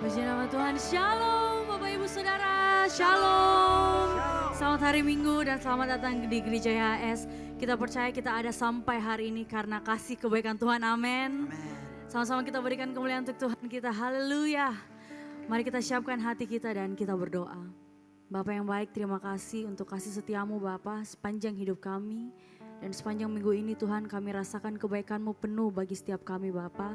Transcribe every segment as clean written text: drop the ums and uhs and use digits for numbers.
Puji nama Tuhan, Shalom Bapak Ibu Saudara, Shalom. Selamat hari Minggu dan selamat datang di Gereja YHS. Kita percaya kita ada sampai hari ini karena kasih kebaikan Tuhan, amin. Sama-sama kita berikan kemuliaan untuk Tuhan kita, haleluya. Mari kita siapkan hati kita dan kita berdoa. Bapa yang baik, terima kasih untuk kasih setiamu Bapa sepanjang hidup kami. Dan sepanjang minggu ini Tuhan kami rasakan kebaikan-Mu penuh bagi setiap kami Bapa.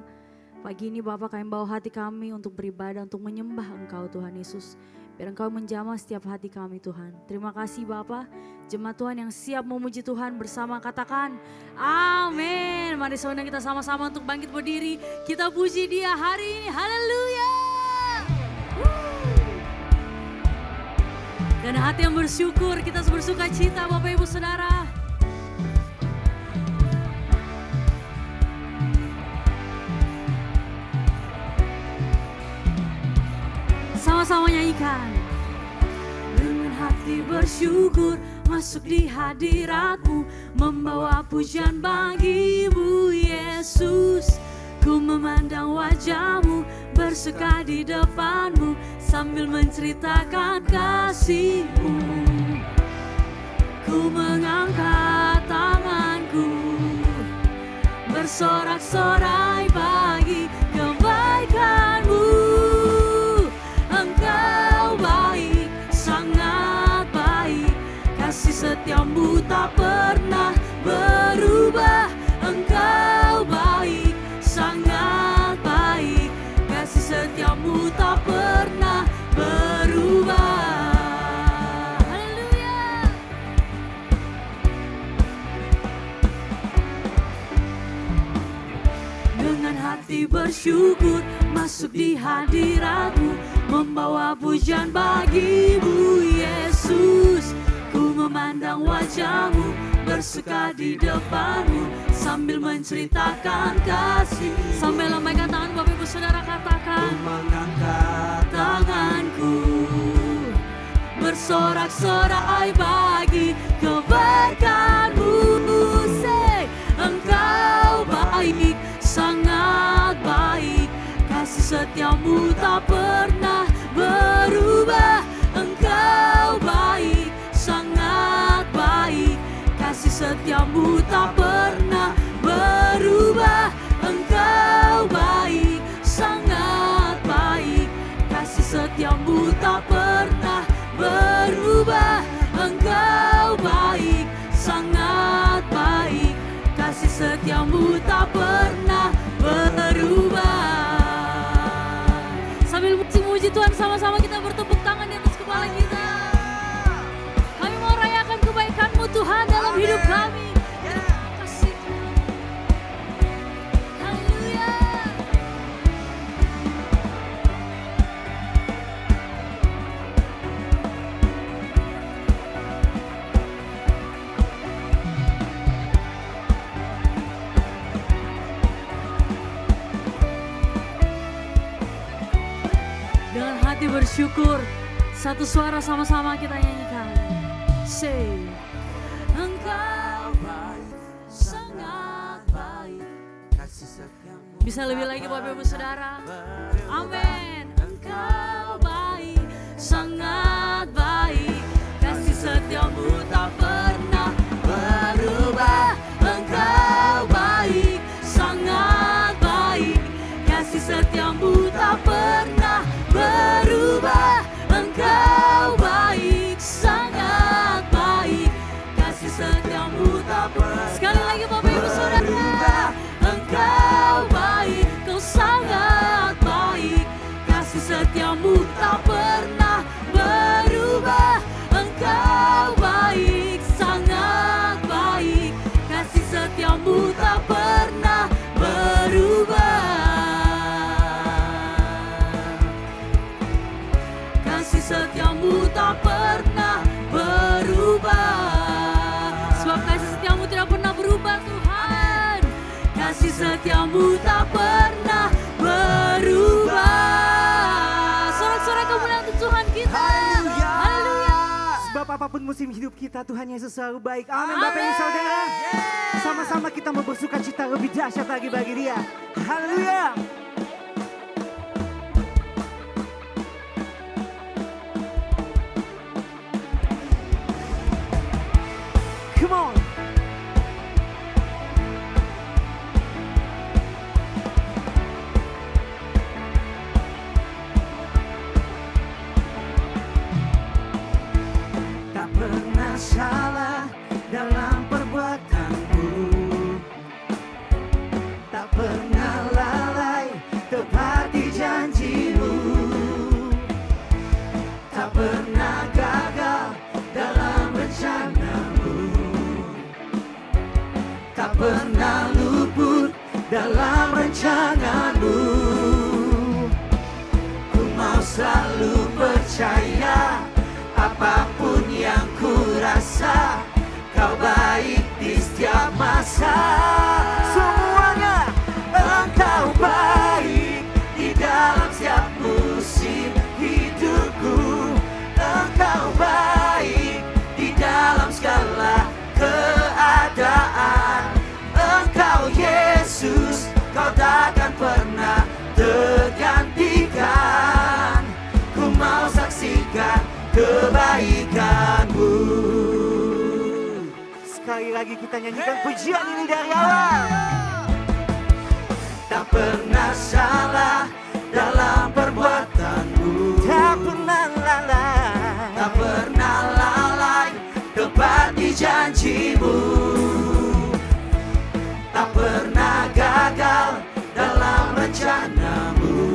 Pagi ini Bapa kami bawa hati kami untuk beribadah, untuk menyembah Engkau Tuhan Yesus. Biar Engkau menjamah setiap hati kami Tuhan. Terima kasih Bapa, jemaat Tuhan yang siap memuji Tuhan bersama katakan amin. Mari saudara kita sama-sama untuk bangkit berdiri. Kita puji Dia hari ini, haleluya. Dan hati yang bersyukur, kita bersuka cita Bapak Ibu Saudara. Sama-sama nyanyikan. Dengan hati bersyukur masuk di hadirat-Mu, membawa pujian bagi-Mu Yesus. Ku memandang wajah-Mu, bersuka di depan-Mu, sambil menceritakan kasih-Mu. Ku mengangkat tanganku, bersorak-sorai bagi kebaikan-Mu. Engkau baik, sangat baik, kasih setiamu tak pernah berubah. Engkau baik, sangat baik, kasih setiamu tak pernah berubah. Haleluya. Dengan hati bersyukur masuk di hadirat-Mu, membawa pujian bagi-Mu Yesus. Ku memandang wajah-Mu, bersuka di depan-Mu, sambil menceritakan kasih. Sambil lambaikan tangan Bapak Ibu Saudara katakan. Ku mengangkat tanganku, bersorak-sorai bagi kebaikan-Mu. Say, Engkau baik, sangat baik, kasih setiamu tak pernah berubah. Engkau baik, sangat baik, kasih setiamu tak pernah berubah. Engkau baik, sangat baik, kasih setiamu tak pernah berubah. Engkau baik, sangat baik, kasih setiamu tak pernah berubah. Sambil muji Tuhan, sama-sama kita bertepuk tangan di atas kepala kita. Kami mau rayakan kebaikan-Mu Tuhan dalam hidup kami. Terima kasih Tuhan. Haleluya. Dengan hati bersyukur, satu suara sama-sama kita nyanyikan. Say, Engkau baik, sangat baik, kasih setiamu. Bisa lebih lagi Bapak Ibu Saudara. Amin. Engkau baik, sangat baik, kasih setiamu tak pernah berubah. Engkau baik, sangat baik, kasih setiamu tak pernah berubah. Engkau baik, sangat baik, kasih setiamu tak pernah. Sekali lagi Bapak Ibu Saudara. Engkau baik, Kau sangat baik, kasih setiamu tak pernah berubah. Engkau baik, sangat baik, kasih setiamu tak pernah berubah. Kasih setiamu tak pernah berubah. Sebab kasih setiamu tidak pernah berubah Tuhan. Kasih setiamu tak pernah berubah. Sorak-sorai kemuliaan untuk Tuhan kita. Haleluya. Haleluya. Sebab apapun musim hidup kita, Tuhan Yesus selalu baik. Amin. Bapak Ibu Saudara, sama-sama kita mau bersuka cita lebih dahsyat lagi bagi Dia. Haleluya. tepati janjimu, tak pernah gagal dalam rencanamu, tak pernah luput dalam rancanganmu. Ku mau selalu percaya, apapun yang ku rasa, kau baik di setiap masa. Semuanya engkau baik di dalam setiap musim hidupku. Engkau baik di dalam segala keadaan. Engkau Yesus, kau takkan pernah tergantikan. Ku mau saksikan kebaikanmu. Sekali lagi kita nyanyikan pujian ini dari awal. Tak pernah salah dalam perbuatanmu, tak pernah lalai, tak pernah lalai tepati janjimu, tak pernah gagal dalam rencanamu,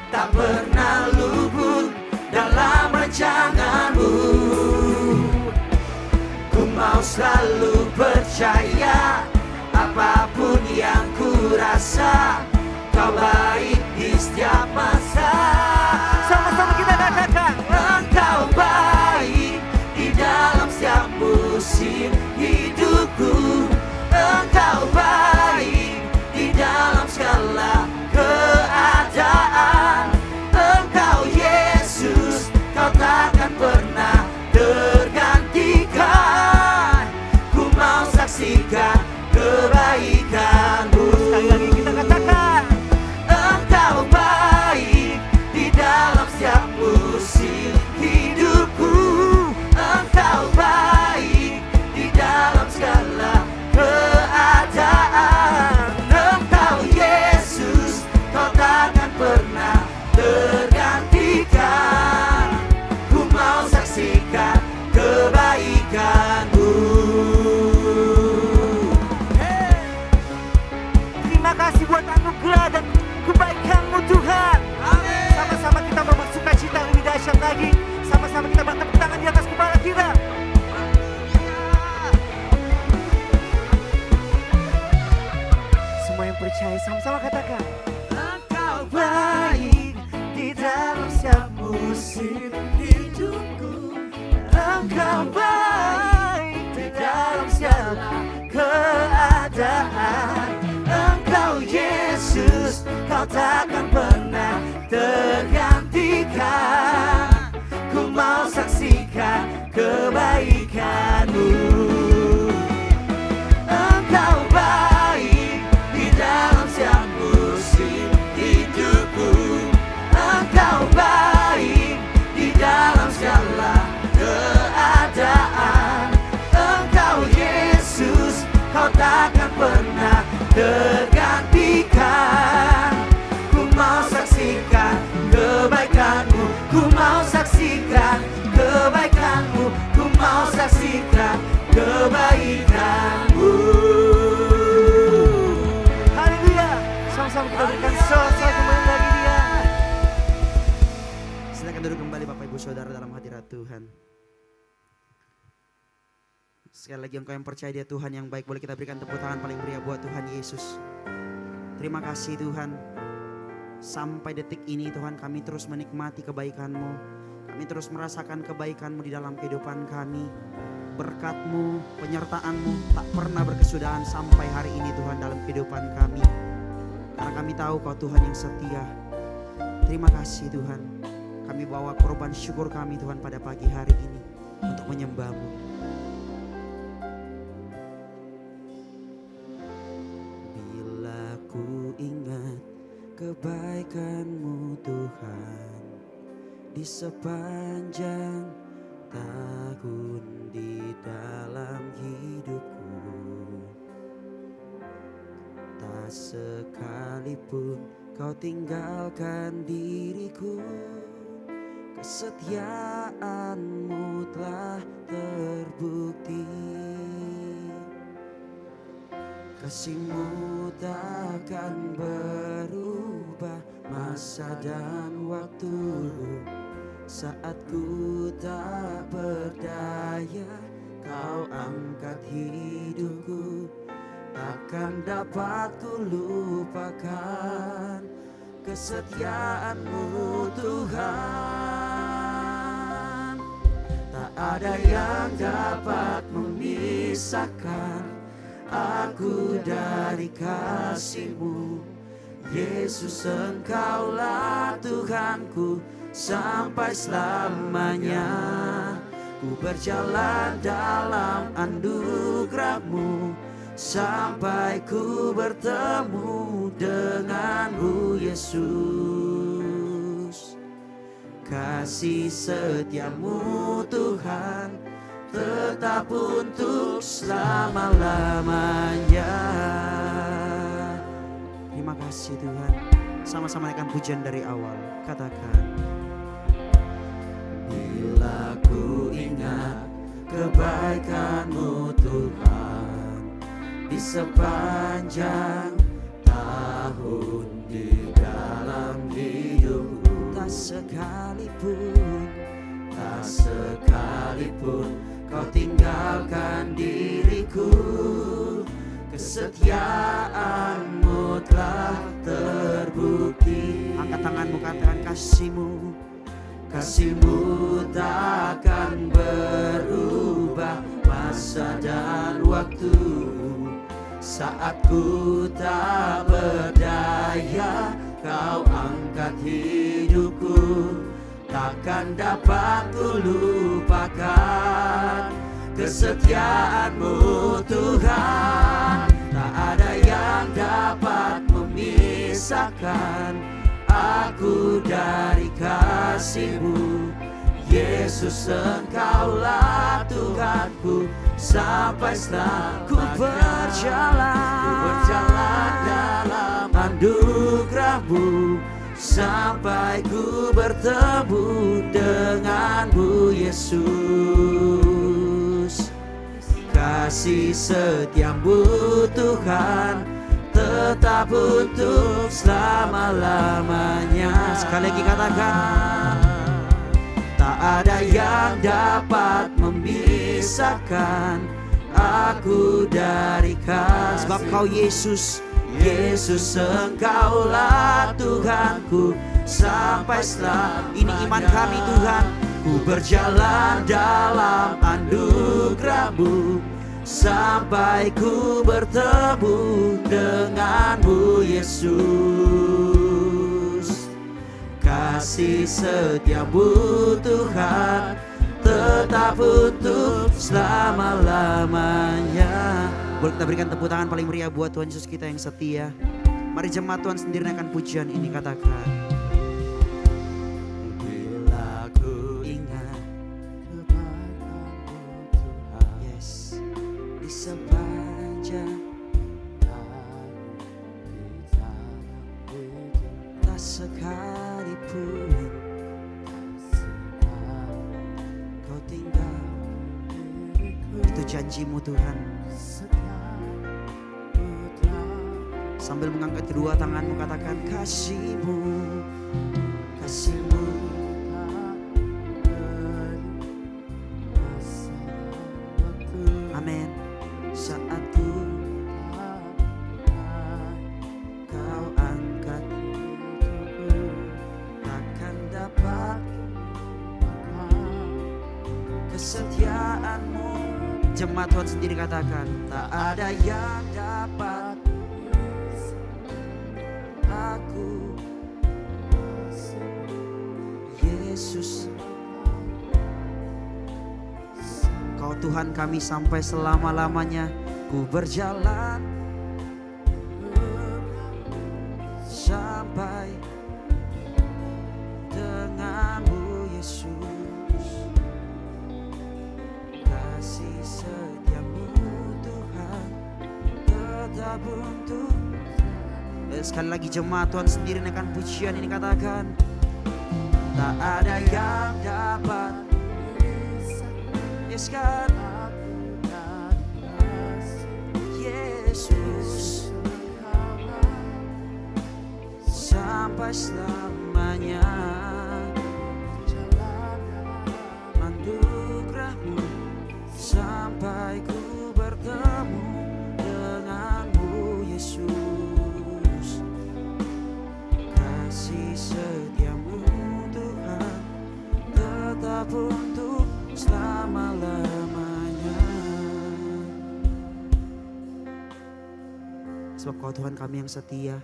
tak pernah luput dalam rancanganmu. Ku mau selalu percaya, apapun yang ku rasa, kau baik di setiap masa. Sama-sama kita katakan, engkau baik di dalam setiap musim hidupku. Engkau baik di dalam segala keadaan. Engkau Yesus, kau takkan pernah tergantikan. Ku mau saksikan kebaikanmu. Sekali lagi kita katakan, engkau baik di dalam setiap musim hidupku. Engkau baik di dalam segala keadaan. Engkau Yesus, kau takkan pernah tergantikan. Ku mau saksikan kebaikanmu. Terima kasih buat anugerah dan kebaikan-Mu Tuhan. Amin. Sama-sama kita mau bersuka cita lebih dahsyat lagi. Sama-sama kita bertepuk tangan di atas kepala kita. Semua yang percaya sama-sama katakan, engkau baik di dalam setiap musim hidupku. Engkau baik di dalam segala keadaan. Engkau Yesus, kau takkan pernah tergantikan. Ku mau saksikan kebaikanmu. Engkau baik di dalam setiap musim hidupku. Engkau baik di dalam segala keadaan. Engkau Yesus, kau takkan pernah tergantikan. Ku mau saksikan kebaikanmu. Ku mau saksikan kebaikanmu. Ku mau saksikan kebaikanmu. Haleluya. Sama-sama kita berikan soal-soal kembali lagi dia. Silakan duduk kembali Bapak Ibu Saudara dalam hadirat Tuhan. Sekali lagi engkau yang percaya dia Tuhan yang baik, boleh kita berikan tepuk tangan paling meriah buat Tuhan Yesus. Terima kasih Tuhan. Sampai detik ini Tuhan kami terus menikmati kebaikan-Mu. Kami terus merasakan kebaikan-Mu di dalam kehidupan kami. Berkat-Mu, penyertaan-Mu tak pernah berkesudahan sampai hari ini Tuhan dalam kehidupan kami. Karena kami tahu Kau Tuhan yang setia. Terima kasih Tuhan. Kami bawa korban syukur kami Tuhan pada pagi hari ini untuk menyembah-Mu. Bila ku ingat kebaikan-Mu Tuhan di sepanjang tahun di dalam hidupku, tak sekalipun Kau tinggalkan diriku. Kesetiaan-Mu telah terbukti, kasih-Mu takkan masa dan waktu saat ku tak berdaya, kau angkat hidupku. Takkan dapat ku lupakan kesetiaan-Mu Tuhan. Tak ada yang dapat memisahkan aku dari kasih-Mu. Yesus, Engkaulah Tuhanku sampai selamanya. Ku berjalan dalam anugerah-Mu sampai ku bertemu denganmu Yesus. Kasih setia-Mu Tuhan tetap untuk selama-lamanya. Terima kasih Tuhan. Sama-sama naikkan pujian dari awal. Katakan, bila ku ingat kebaikan-Mu Tuhan di sepanjang tahun di dalam hidupku, tak sekalipun Kau tinggalkan diriku. Kesetiaan-Mu telah terbukti. Angkat tanganmu, katakan kasih-Mu takkan berubah masa dan waktu. Saat ku tak berdaya, Kau angkat hidupku. Takkan dapat ku lupakan kesetiaan-Mu Tuhan. Tak ada yang dapat memisahkan aku dari kasih-Mu. Yesus, Engkaulah Tuhanku sampai selamanya. Ku berjalan dalam anugerah-Mu sampai ku bertemu denganmu Yesus. Kasih setia-Mu Tuhan tetap untuk selama-lamanya. Sekali lagi katakan, tak ada yang dapat memisahkan aku dari kasih. Sebab Kau Yesus, Yesus, Engkaulah Tuhanku sampai selamanya. Ini iman kami Tuhan. Ku berjalan dalam anugerah-Mu sampai ku bertemu denganmu Yesus. Kasih setia-Mu Tuhan tetap untuk selama-lamanya. Boleh kita berikan tepuk tangan paling meriah buat Tuhan Yesus kita yang setia. Mari jemaat Tuhan sendiri naikkan pujian ini, katakan, bila ku ingat kebaikan-Mu Tuhan, yes, di sepanjang tak sekalipun Kau tinggal. Itu janji-Mu Tuhan. Sambil mengangkat kedua tanganmu, katakan, kasih-Mu, kasih-Mu. Amin. Saat ku Kau angkat hidupku, takkan dapat kesetiaan-Mu. Jemaat Tuhan sendiri katakan, tak ada yang dapat aku. Yesus, Kau Tuhan kami sampai selama-lamanya. Ku berjalan sampai denganmu Yesus. Kasih setia-Mu Tuhan tetap untuk. Sekali lagi jemaat Tuhan sendiri naikkan pujian ini, katakan, tak ada yang dapat. Yes God, Yesus, sampai selamanya. Anugerah-Mu sampai ku bertemu denganmu Yesus. Kasih setia-Mu Tuhan tetap untuk selama-lamanya. Sebab Kau Tuhan kami yang setia.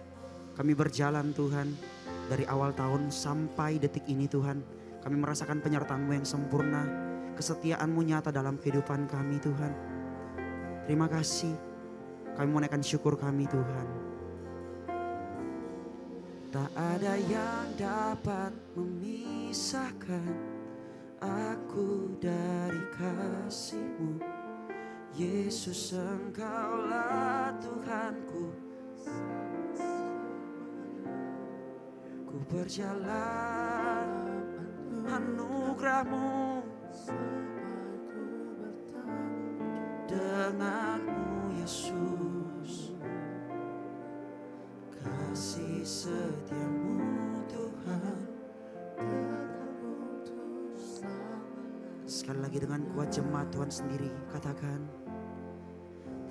Kami berjalan Tuhan dari awal tahun sampai detik ini Tuhan. Kami merasakan penyertaan-Mu yang sempurna. Kesetiaan-Mu nyata dalam kehidupan kami Tuhan. Terima kasih. Kami menaikkan syukur kami Tuhan. Tak ada yang dapat memisahkan aku dari kasih-Mu. Yesus, Engkaulah Tuhanku. Ku berjalan anugerah-Mu denganmu Yesus. Kasih setia-Mu Tuhan. Sekali lagi dengan kuat jemaat Tuhan sendiri katakan,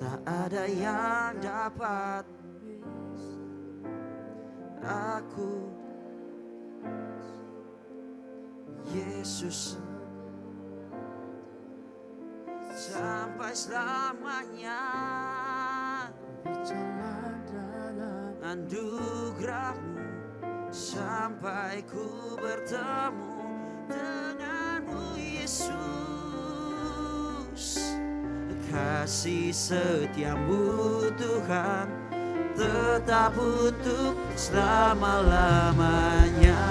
tak ada yang dapat aku Yesus sampai selamanya. Anugerah-Mu sampai ku bertemu denganmu Yesus. Kasih setia-Mu Tuhan tetap untuk selama-lamanya.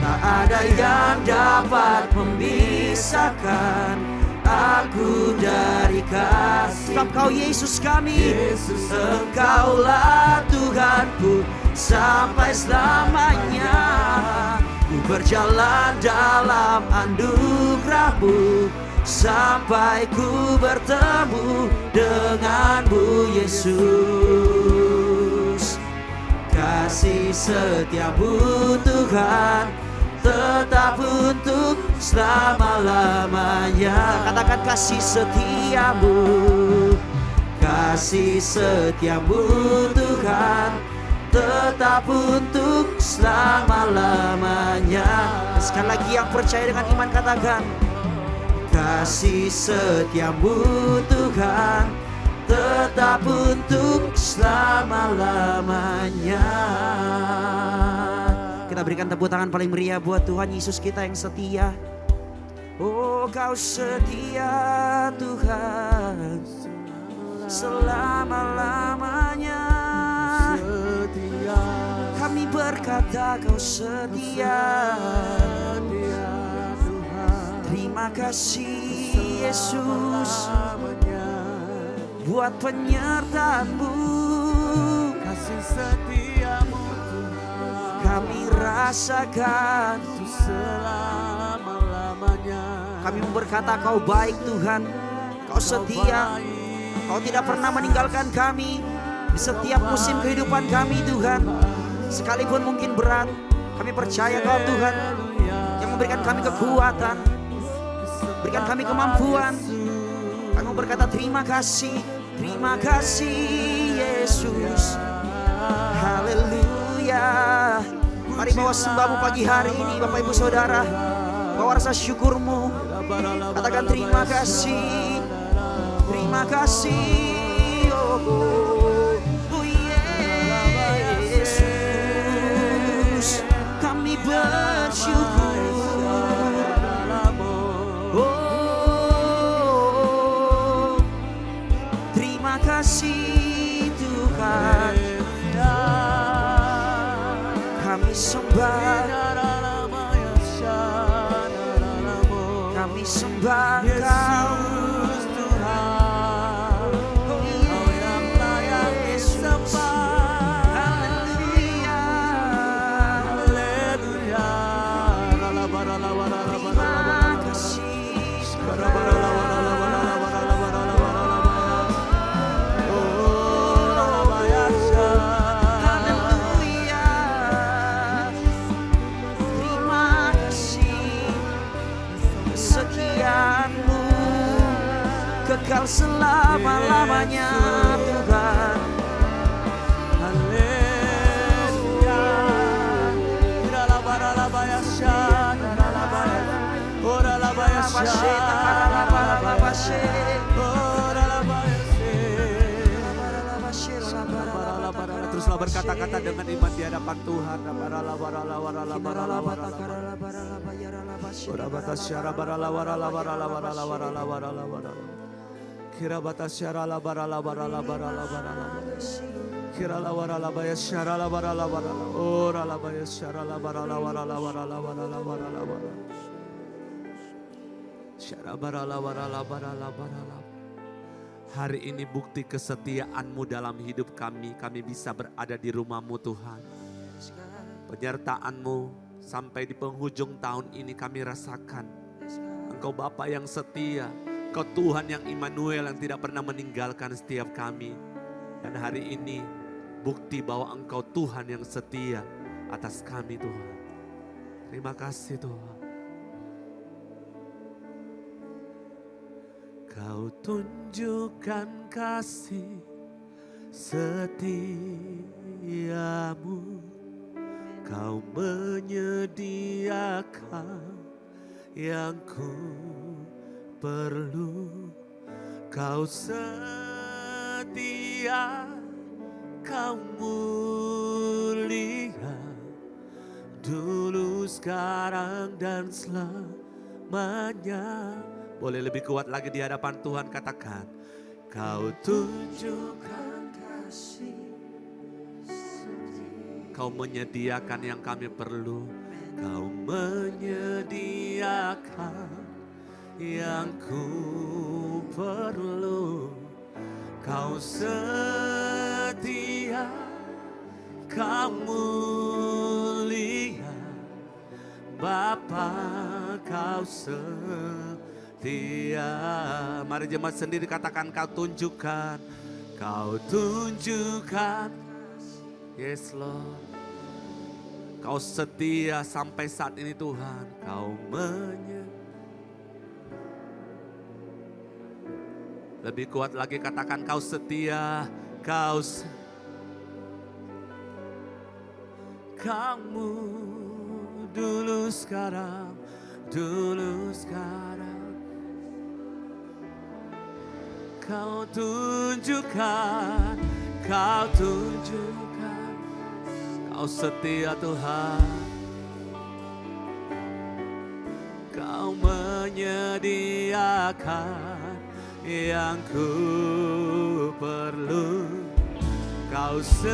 Tak ada yang dapat memisahkan aku dari kasih. Sebab Kau Yesus kami, Yesus, Engkaulah Tuhanku sampai selamanya. Ku berjalan dalam anugerah-Mu sampai ku bertemu denganmu Yesus. Kasih setia-Mu Tuhan tetap untuk selama-lamanya. Katakan kasih setia-Mu, kasih setia-Mu Tuhan tetap untuk selama-lamanya. Sekali lagi yang percaya dengan iman katakan, kasih setia-Mu Tuhan tetap untuk selama-lamanya. Kita berikan tepuk tangan paling meriah buat Tuhan Yesus kita yang setia. Oh, Kau setia Tuhan selama-lamanya. Kami berkata Kau setia. Terima kasih Yesus buat penyertaan-Mu. Kasih setia-Mu kami rasakan selama-lamanya. Kami berkata Kau baik Tuhan, Kau setia, Kau tidak pernah meninggalkan kami di setiap musim kehidupan kami Tuhan. Sekalipun mungkin berat, kami percaya Kau Tuhan yang memberikan kami kekuatan, berikan kami kemampuan. Kami berkata terima kasih Yesus. Haleluya. Mari bawa sembah-Mu pagi hari ini Bapak Ibu Saudara. Bawa rasa syukur-Mu. Katakan terima kasih. Terima kasih. Oh Yesus. Kami bersyukur. Oh, terima kasih Tuhan. Kami sembah, kami sembah Kau Tuhan, Kau yang layak disembah. Haleluya, Haleluya. terima kasih. selama-lamanya Tuhan. Haleluya. Iralabaralabaya syadaralabaya. Oralabaya syadaralabaya. Oralabaya syadaralabaya. Teruslah berkata-kata dengan iman di hadapan Tuhan. Hari ini bukti kesetiaan-Mu dalam hidup kami. Kami bisa berada di rumah-Mu Tuhan. Penyertaan-Mu sampai di penghujung tahun ini kami rasakan. Engkau Bapa yang setia. Engkau Tuhan yang Immanuel yang tidak pernah meninggalkan setiap kami. Dan hari ini bukti bahwa Engkau Tuhan yang setia atas kami Tuhan. Terima kasih Tuhan. Kau tunjukkan kasih setiamu, Kau menyediakan yang ku perlu. Kau setia, Kau mulia, dulu, sekarang, dan selamanya. Boleh lebih kuat lagi di hadapan Tuhan, katakan. Kau tunjukkan kasih setia. Kau menyediakan yang kami perlu. Kau menyediakan yang ku perlu. Kau setia, Kau mulia, Bapa Kau setia. Mari jemaat sendiri katakan, Kau tunjukkan. Kau tunjukkan. Yes Lord. Kau setia sampai saat ini Tuhan. Kau lebih kuat lagi katakan, Kau setia. Kamu dulu sekarang, dulu sekarang. Kau tunjukkan, Kau tunjukkan, Kau setia Tuhan. Kau menyediakan yang ku perlu. Kau setia,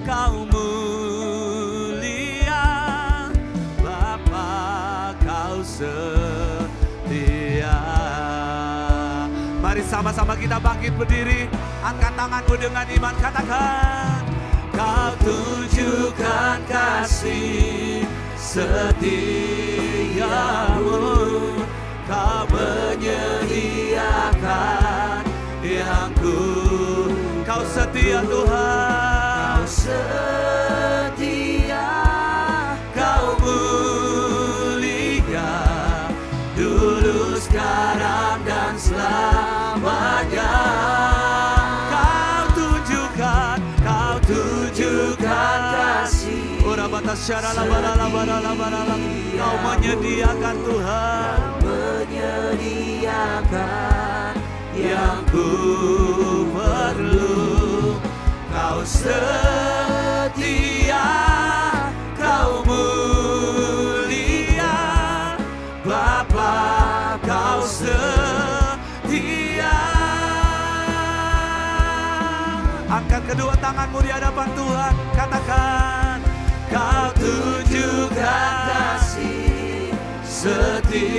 Kau mulia, Bapa Kau setia. Mari sama-sama kita bangkit berdiri. Angkat tanganmu dengan iman, katakan. Kau tunjukkan kasih setiamu. Kau menyediakan yang Kau setia Tuhan. Kau setia, Kau mulia, dulu, sekarang, dan selamanya. Kau tunjukkan kasih. Kau menyediakan Tuhan. Menyediakan yang ku perlu. Kau setia, Kau mulia, Bapa Kau setia. Angkat kedua tanganmu di hadapan Tuhan, katakan. Kau tunjukkan kasih setiamu.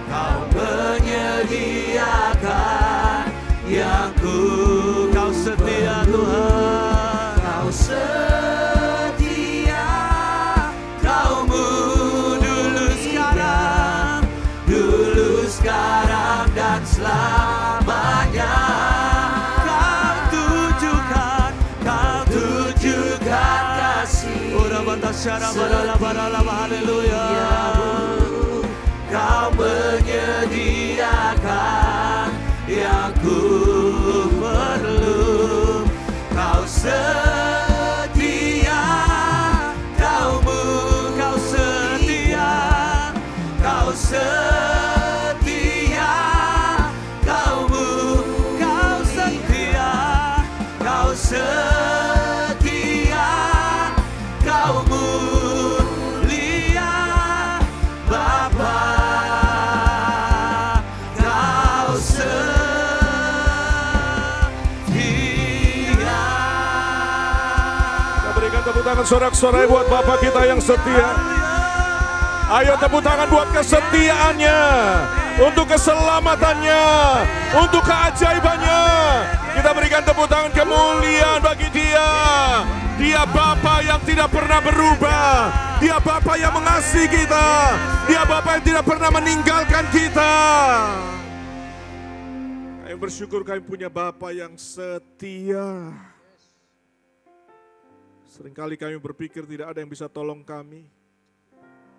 Kau menyediakan yang Kau setia Tuhan. Kau setia, Kau dulu, sekarang, dan selamanya. Kau tunjukkan kasih. Haleluya. setia, kau setia, kau setia, kau mulia Bapa, kau setia. Kita berikan tepuk tangan sorak-sorai buat Bapak kita yang setia. Ayo tepuk tangan buat kesetiaannya, untuk keselamatannya, untuk keajaibannya. Kita berikan tepuk tangan kemuliaan bagi Dia. Dia Bapa yang tidak pernah berubah. Dia Bapa yang mengasihi kita. Dia Bapa yang tidak pernah meninggalkan kita. Kami bersyukur kami punya Bapa yang setia. Seringkali kami berpikir tidak ada yang bisa tolong kami.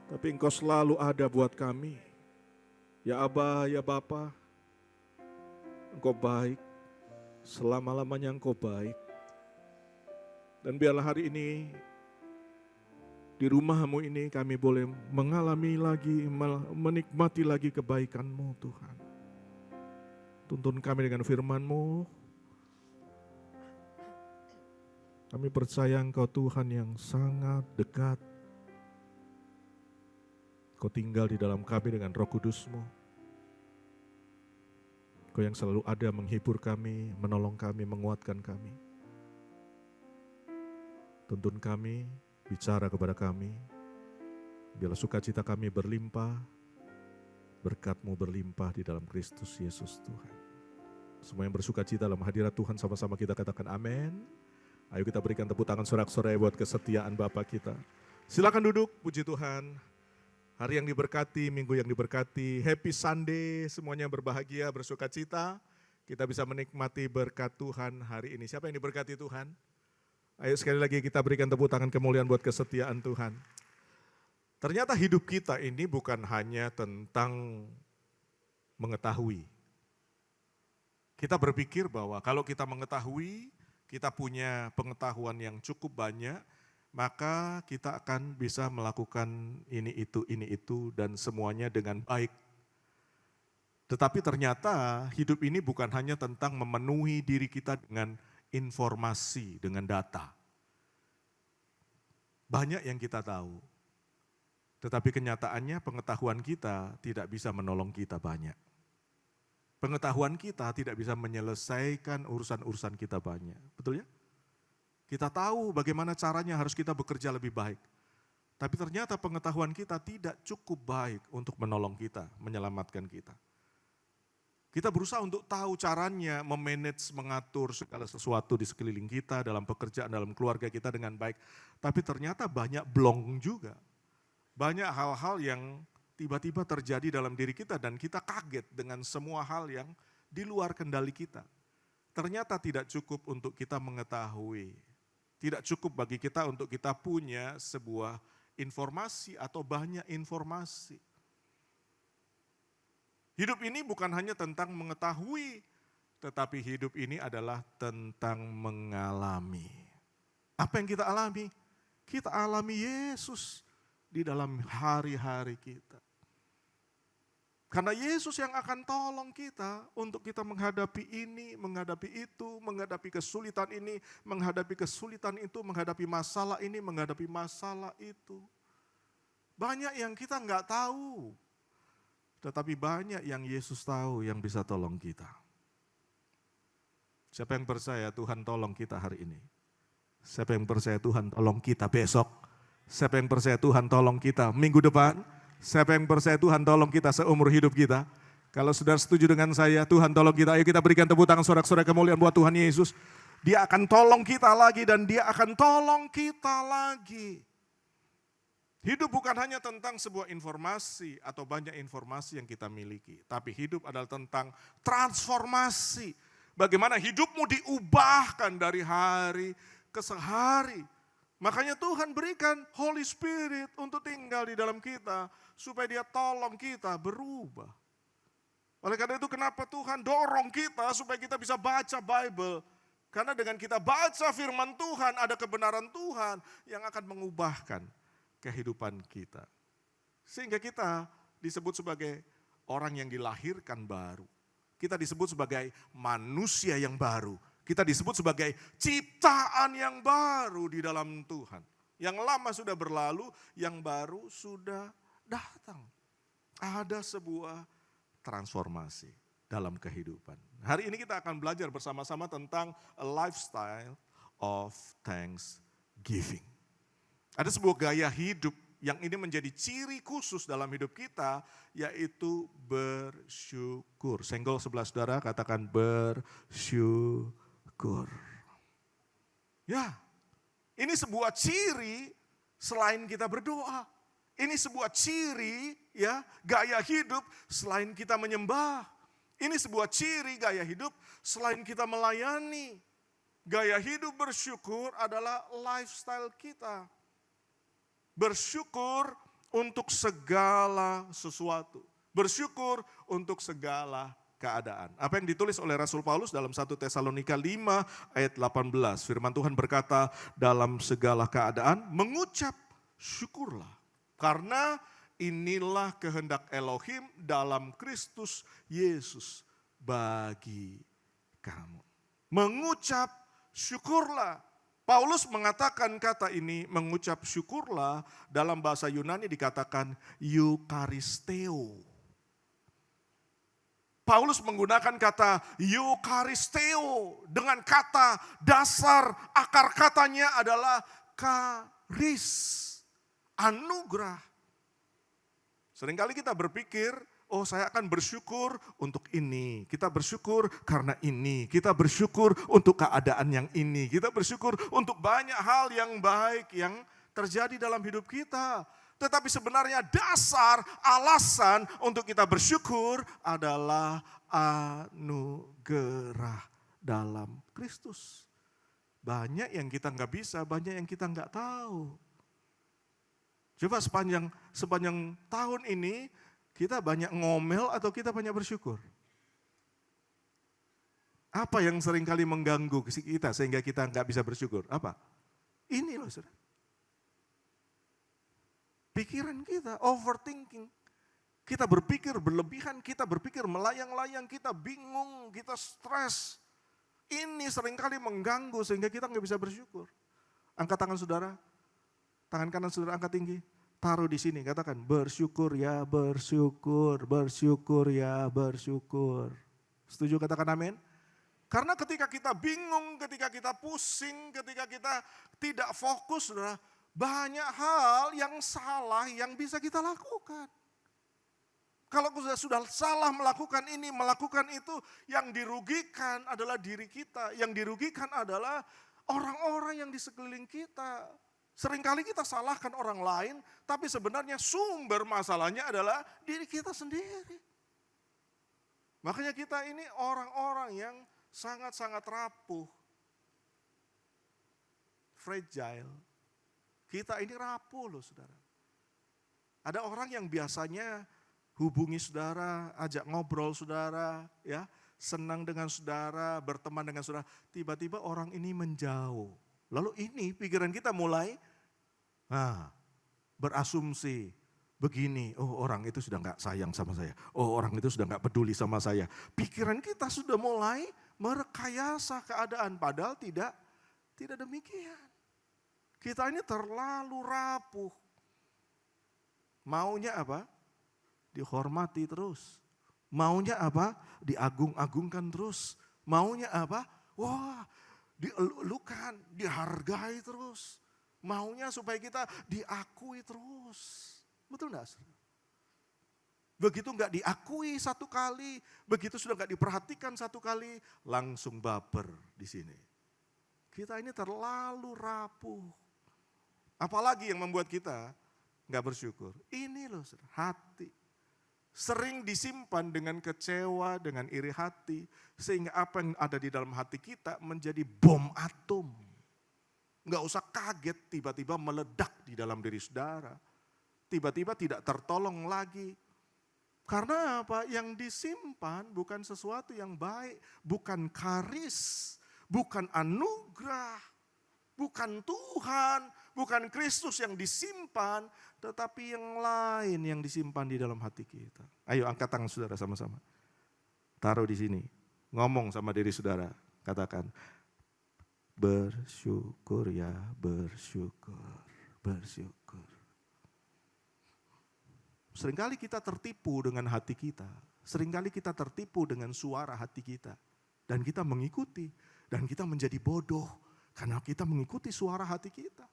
Tapi Engkau selalu ada buat kami. Ya Aba, ya Bapa, Engkau baik. Selama-lamanya Engkau baik. Dan biarlah hari ini, di rumah-Mu ini kami boleh mengalami lagi, menikmati lagi kebaikan-Mu Tuhan. Tuntun kami dengan firman-Mu. Kami percaya Engkau Tuhan yang sangat dekat. Kau tinggal di dalam kami dengan Roh Kudus-Mu. Kau yang selalu ada menghibur kami, menolong kami, menguatkan kami. Tuntun kami, bicara kepada kami. Biarlah sukacita kami berlimpah, berkat-Mu berlimpah di dalam Kristus Yesus Tuhan. Semua yang bersukacita dalam hadirat Tuhan sama-sama kita katakan amin. Ayo kita berikan tepuk tangan sorak-sorai buat kesetiaan Bapa kita. Silakan duduk, puji Tuhan. Hari yang diberkati, minggu yang diberkati, happy Sunday, semuanya berbahagia, bersukacita. Kita bisa menikmati berkat Tuhan hari ini. Siapa yang diberkati Tuhan? Ayo sekali lagi kita berikan tepuk tangan kemuliaan buat kesetiaan Tuhan. Ternyata hidup kita ini bukan hanya tentang mengetahui. Kita berpikir bahwa kalau kita mengetahui, kita punya pengetahuan yang cukup banyak, maka kita akan bisa melakukan ini itu, dan semuanya dengan baik. Tetapi ternyata hidup ini bukan hanya tentang memenuhi diri kita dengan informasi, dengan data. Banyak yang kita tahu, tetapi kenyataannya pengetahuan kita tidak bisa menolong kita banyak. Pengetahuan kita tidak bisa menyelesaikan urusan-urusan kita banyak, betul ya? Kita tahu bagaimana caranya harus kita bekerja lebih baik. Tapi ternyata pengetahuan kita tidak cukup baik untuk menolong kita, menyelamatkan kita. Kita berusaha untuk tahu caranya memanage, mengatur segala sesuatu di sekeliling kita, dalam pekerjaan, dalam keluarga kita dengan baik. Tapi ternyata banyak blong juga. Banyak hal-hal yang tiba-tiba terjadi dalam diri kita dan kita kaget dengan semua hal yang di luar kendali kita. Ternyata tidak cukup untuk kita mengetahui. Tidak cukup bagi kita untuk kita punya sebuah informasi atau banyak informasi. Hidup ini bukan hanya tentang mengetahui, tetapi hidup ini adalah tentang mengalami. Apa yang kita alami? Kita alami Yesus di dalam hari-hari kita. Karena Yesus yang akan tolong kita untuk kita menghadapi ini, menghadapi itu, menghadapi kesulitan ini, menghadapi kesulitan itu, menghadapi masalah ini, menghadapi masalah itu. Banyak yang kita nggak tahu, tetapi banyak yang Yesus tahu yang bisa tolong kita. Siapa yang percaya Tuhan tolong kita hari ini? Siapa yang percaya Tuhan tolong kita besok? Siapa yang percaya Tuhan tolong kita minggu depan? Siapa yang percaya Tuhan tolong kita seumur hidup kita? Kalau sudah setuju dengan saya, Tuhan tolong kita. Ayo kita berikan tepuk tangan sorak-sorai kemuliaan buat Tuhan Yesus. Dia akan tolong kita lagi dan Dia akan tolong kita lagi. Hidup bukan hanya tentang sebuah informasi atau banyak informasi yang kita miliki. Tapi hidup adalah tentang transformasi. Bagaimana hidupmu diubahkan dari hari ke hari. Makanya Tuhan berikan Holy Spirit untuk tinggal di dalam kita. Supaya Dia tolong kita berubah. Oleh karena itu kenapa Tuhan dorong kita supaya kita bisa baca Bible. Karena dengan kita baca firman Tuhan, ada kebenaran Tuhan yang akan mengubahkan kehidupan kita. Sehingga kita disebut sebagai orang yang dilahirkan baru. Kita disebut sebagai manusia yang baru. Kita disebut sebagai ciptaan yang baru di dalam Tuhan. Yang lama sudah berlalu, yang baru sudah datang. Ada sebuah transformasi dalam kehidupan. Hari ini kita akan belajar bersama-sama tentang a lifestyle of thanksgiving. Ada sebuah gaya hidup yang ini menjadi ciri khusus dalam hidup kita, yaitu bersyukur. Senggol sebelah saudara, katakan bersyukur. Ya, ini sebuah ciri selain kita berdoa. Ini sebuah ciri ya gaya hidup selain kita menyembah. Ini sebuah ciri gaya hidup selain kita melayani. Gaya hidup bersyukur adalah lifestyle kita. Bersyukur untuk segala sesuatu. Bersyukur untuk segala keadaan. Apa yang ditulis oleh Rasul Paulus dalam 1 Tesalonika 5 ayat 18. Firman Tuhan berkata, dalam segala keadaan mengucap syukurlah. Karena inilah kehendak Elohim dalam Kristus Yesus bagi kamu. Mengucap syukurlah. Paulus mengatakan kata ini, mengucap syukurlah, dalam bahasa Yunani dikatakan eukaristeo. Paulus menggunakan kata eukaristeo dengan kata dasar akar katanya adalah karis, anugerah. Seringkali kita berpikir, oh saya akan bersyukur untuk ini, kita bersyukur karena ini, kita bersyukur untuk keadaan yang ini, kita bersyukur untuk banyak hal yang baik yang terjadi dalam hidup kita. Tetapi sebenarnya dasar alasan untuk kita bersyukur adalah anugerah dalam Kristus. Banyak yang kita nggak bisa, banyak yang kita nggak tahu. Coba sepanjang tahun ini kita banyak ngomel atau kita banyak bersyukur? Apa yang seringkali mengganggu kita sehingga kita nggak bisa bersyukur? Apa? Ini loh saudara. Pikiran kita, overthinking. Kita berpikir berlebihan, kita berpikir melayang-layang, kita bingung, kita stres. Ini seringkali mengganggu sehingga kita nggak bisa bersyukur. Angkat tangan saudara, tangan kanan saudara angkat tinggi. Taruh di sini, katakan bersyukur ya, bersyukur, bersyukur ya, bersyukur. Setuju, katakan amin? Karena ketika kita bingung, ketika kita pusing, ketika kita tidak fokus, saudara, banyak hal yang salah yang bisa kita lakukan. Kalau sudah salah melakukan ini, melakukan itu, yang dirugikan adalah diri kita, yang dirugikan adalah orang-orang yang di sekeliling kita. Seringkali kita salahkan orang lain, tapi sebenarnya sumber masalahnya adalah diri kita sendiri. Makanya kita ini orang-orang yang sangat-sangat rapuh, fragile. Kita ini rapuh loh saudara. Ada orang yang biasanya hubungi saudara, ajak ngobrol saudara, ya, senang dengan saudara, berteman dengan saudara. Tiba-tiba orang ini menjauh. Lalu ini pikiran kita mulai berasumsi begini, oh orang itu sudah gak sayang sama saya, oh orang itu sudah gak peduli sama saya. Pikiran kita sudah mulai merekayasa keadaan, padahal tidak demikian. Kita ini terlalu rapuh. Maunya apa? Dihormati terus. Maunya apa? Diagung-agungkan terus. Maunya apa? Wah, dielulukan, dihargai terus. Maunya supaya kita diakui terus. Betul enggak? Begitu enggak diakui satu kali, begitu sudah enggak diperhatikan satu kali, langsung baper di sini. Kita ini terlalu rapuh. Apalagi yang membuat kita enggak bersyukur. Ini loh hati. Sering disimpan dengan kecewa, dengan iri hati. Sehingga apa yang ada di dalam hati kita menjadi bom atom. Enggak usah kaget tiba-tiba meledak di dalam diri saudara. Tiba-tiba tidak tertolong lagi. Karena apa? Yang disimpan bukan sesuatu yang baik. Bukan karis. Bukan anugerah. Bukan Tuhan. bukan Kristus yang disimpan, tetapi yang lain yang disimpan di dalam hati kita. Ayo angkat tangan saudara sama-sama. Taruh di sini, ngomong sama diri saudara, katakan, bersyukur ya, bersyukur, bersyukur. Seringkali kita tertipu dengan hati kita, seringkali kita tertipu dengan suara hati kita. Dan kita mengikuti, dan kita menjadi bodoh karena kita mengikuti suara hati kita.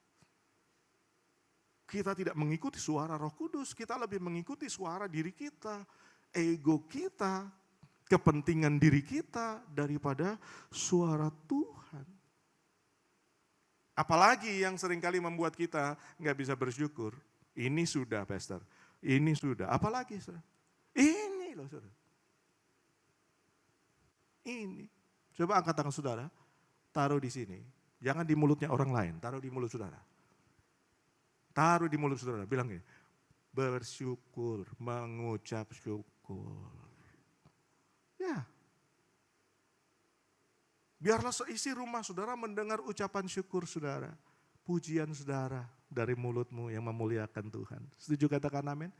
Kita tidak mengikuti suara Roh Kudus, kita lebih mengikuti suara diri kita, ego kita, kepentingan diri kita daripada suara Tuhan. Apalagi yang seringkali membuat kita nggak bisa bersyukur. Ini sudah, Pastor. Ini sudah. Apalagi, saudara? Ini loh, saudara. Ini. Coba angkat tangan saudara, taruh di sini. Jangan di mulutnya orang lain, taruh di mulut saudara. Taruh di mulut saudara, bilang gini, bersyukur, mengucap syukur. Ya. Biarlah seisi rumah saudara mendengar ucapan syukur saudara. Pujian saudara dari mulutmu yang memuliakan Tuhan. Setuju katakan amin?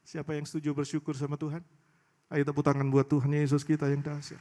Siapa yang setuju bersyukur sama Tuhan? Ayo tepuk tangan buat Tuhan Yesus kita yang dahsyat.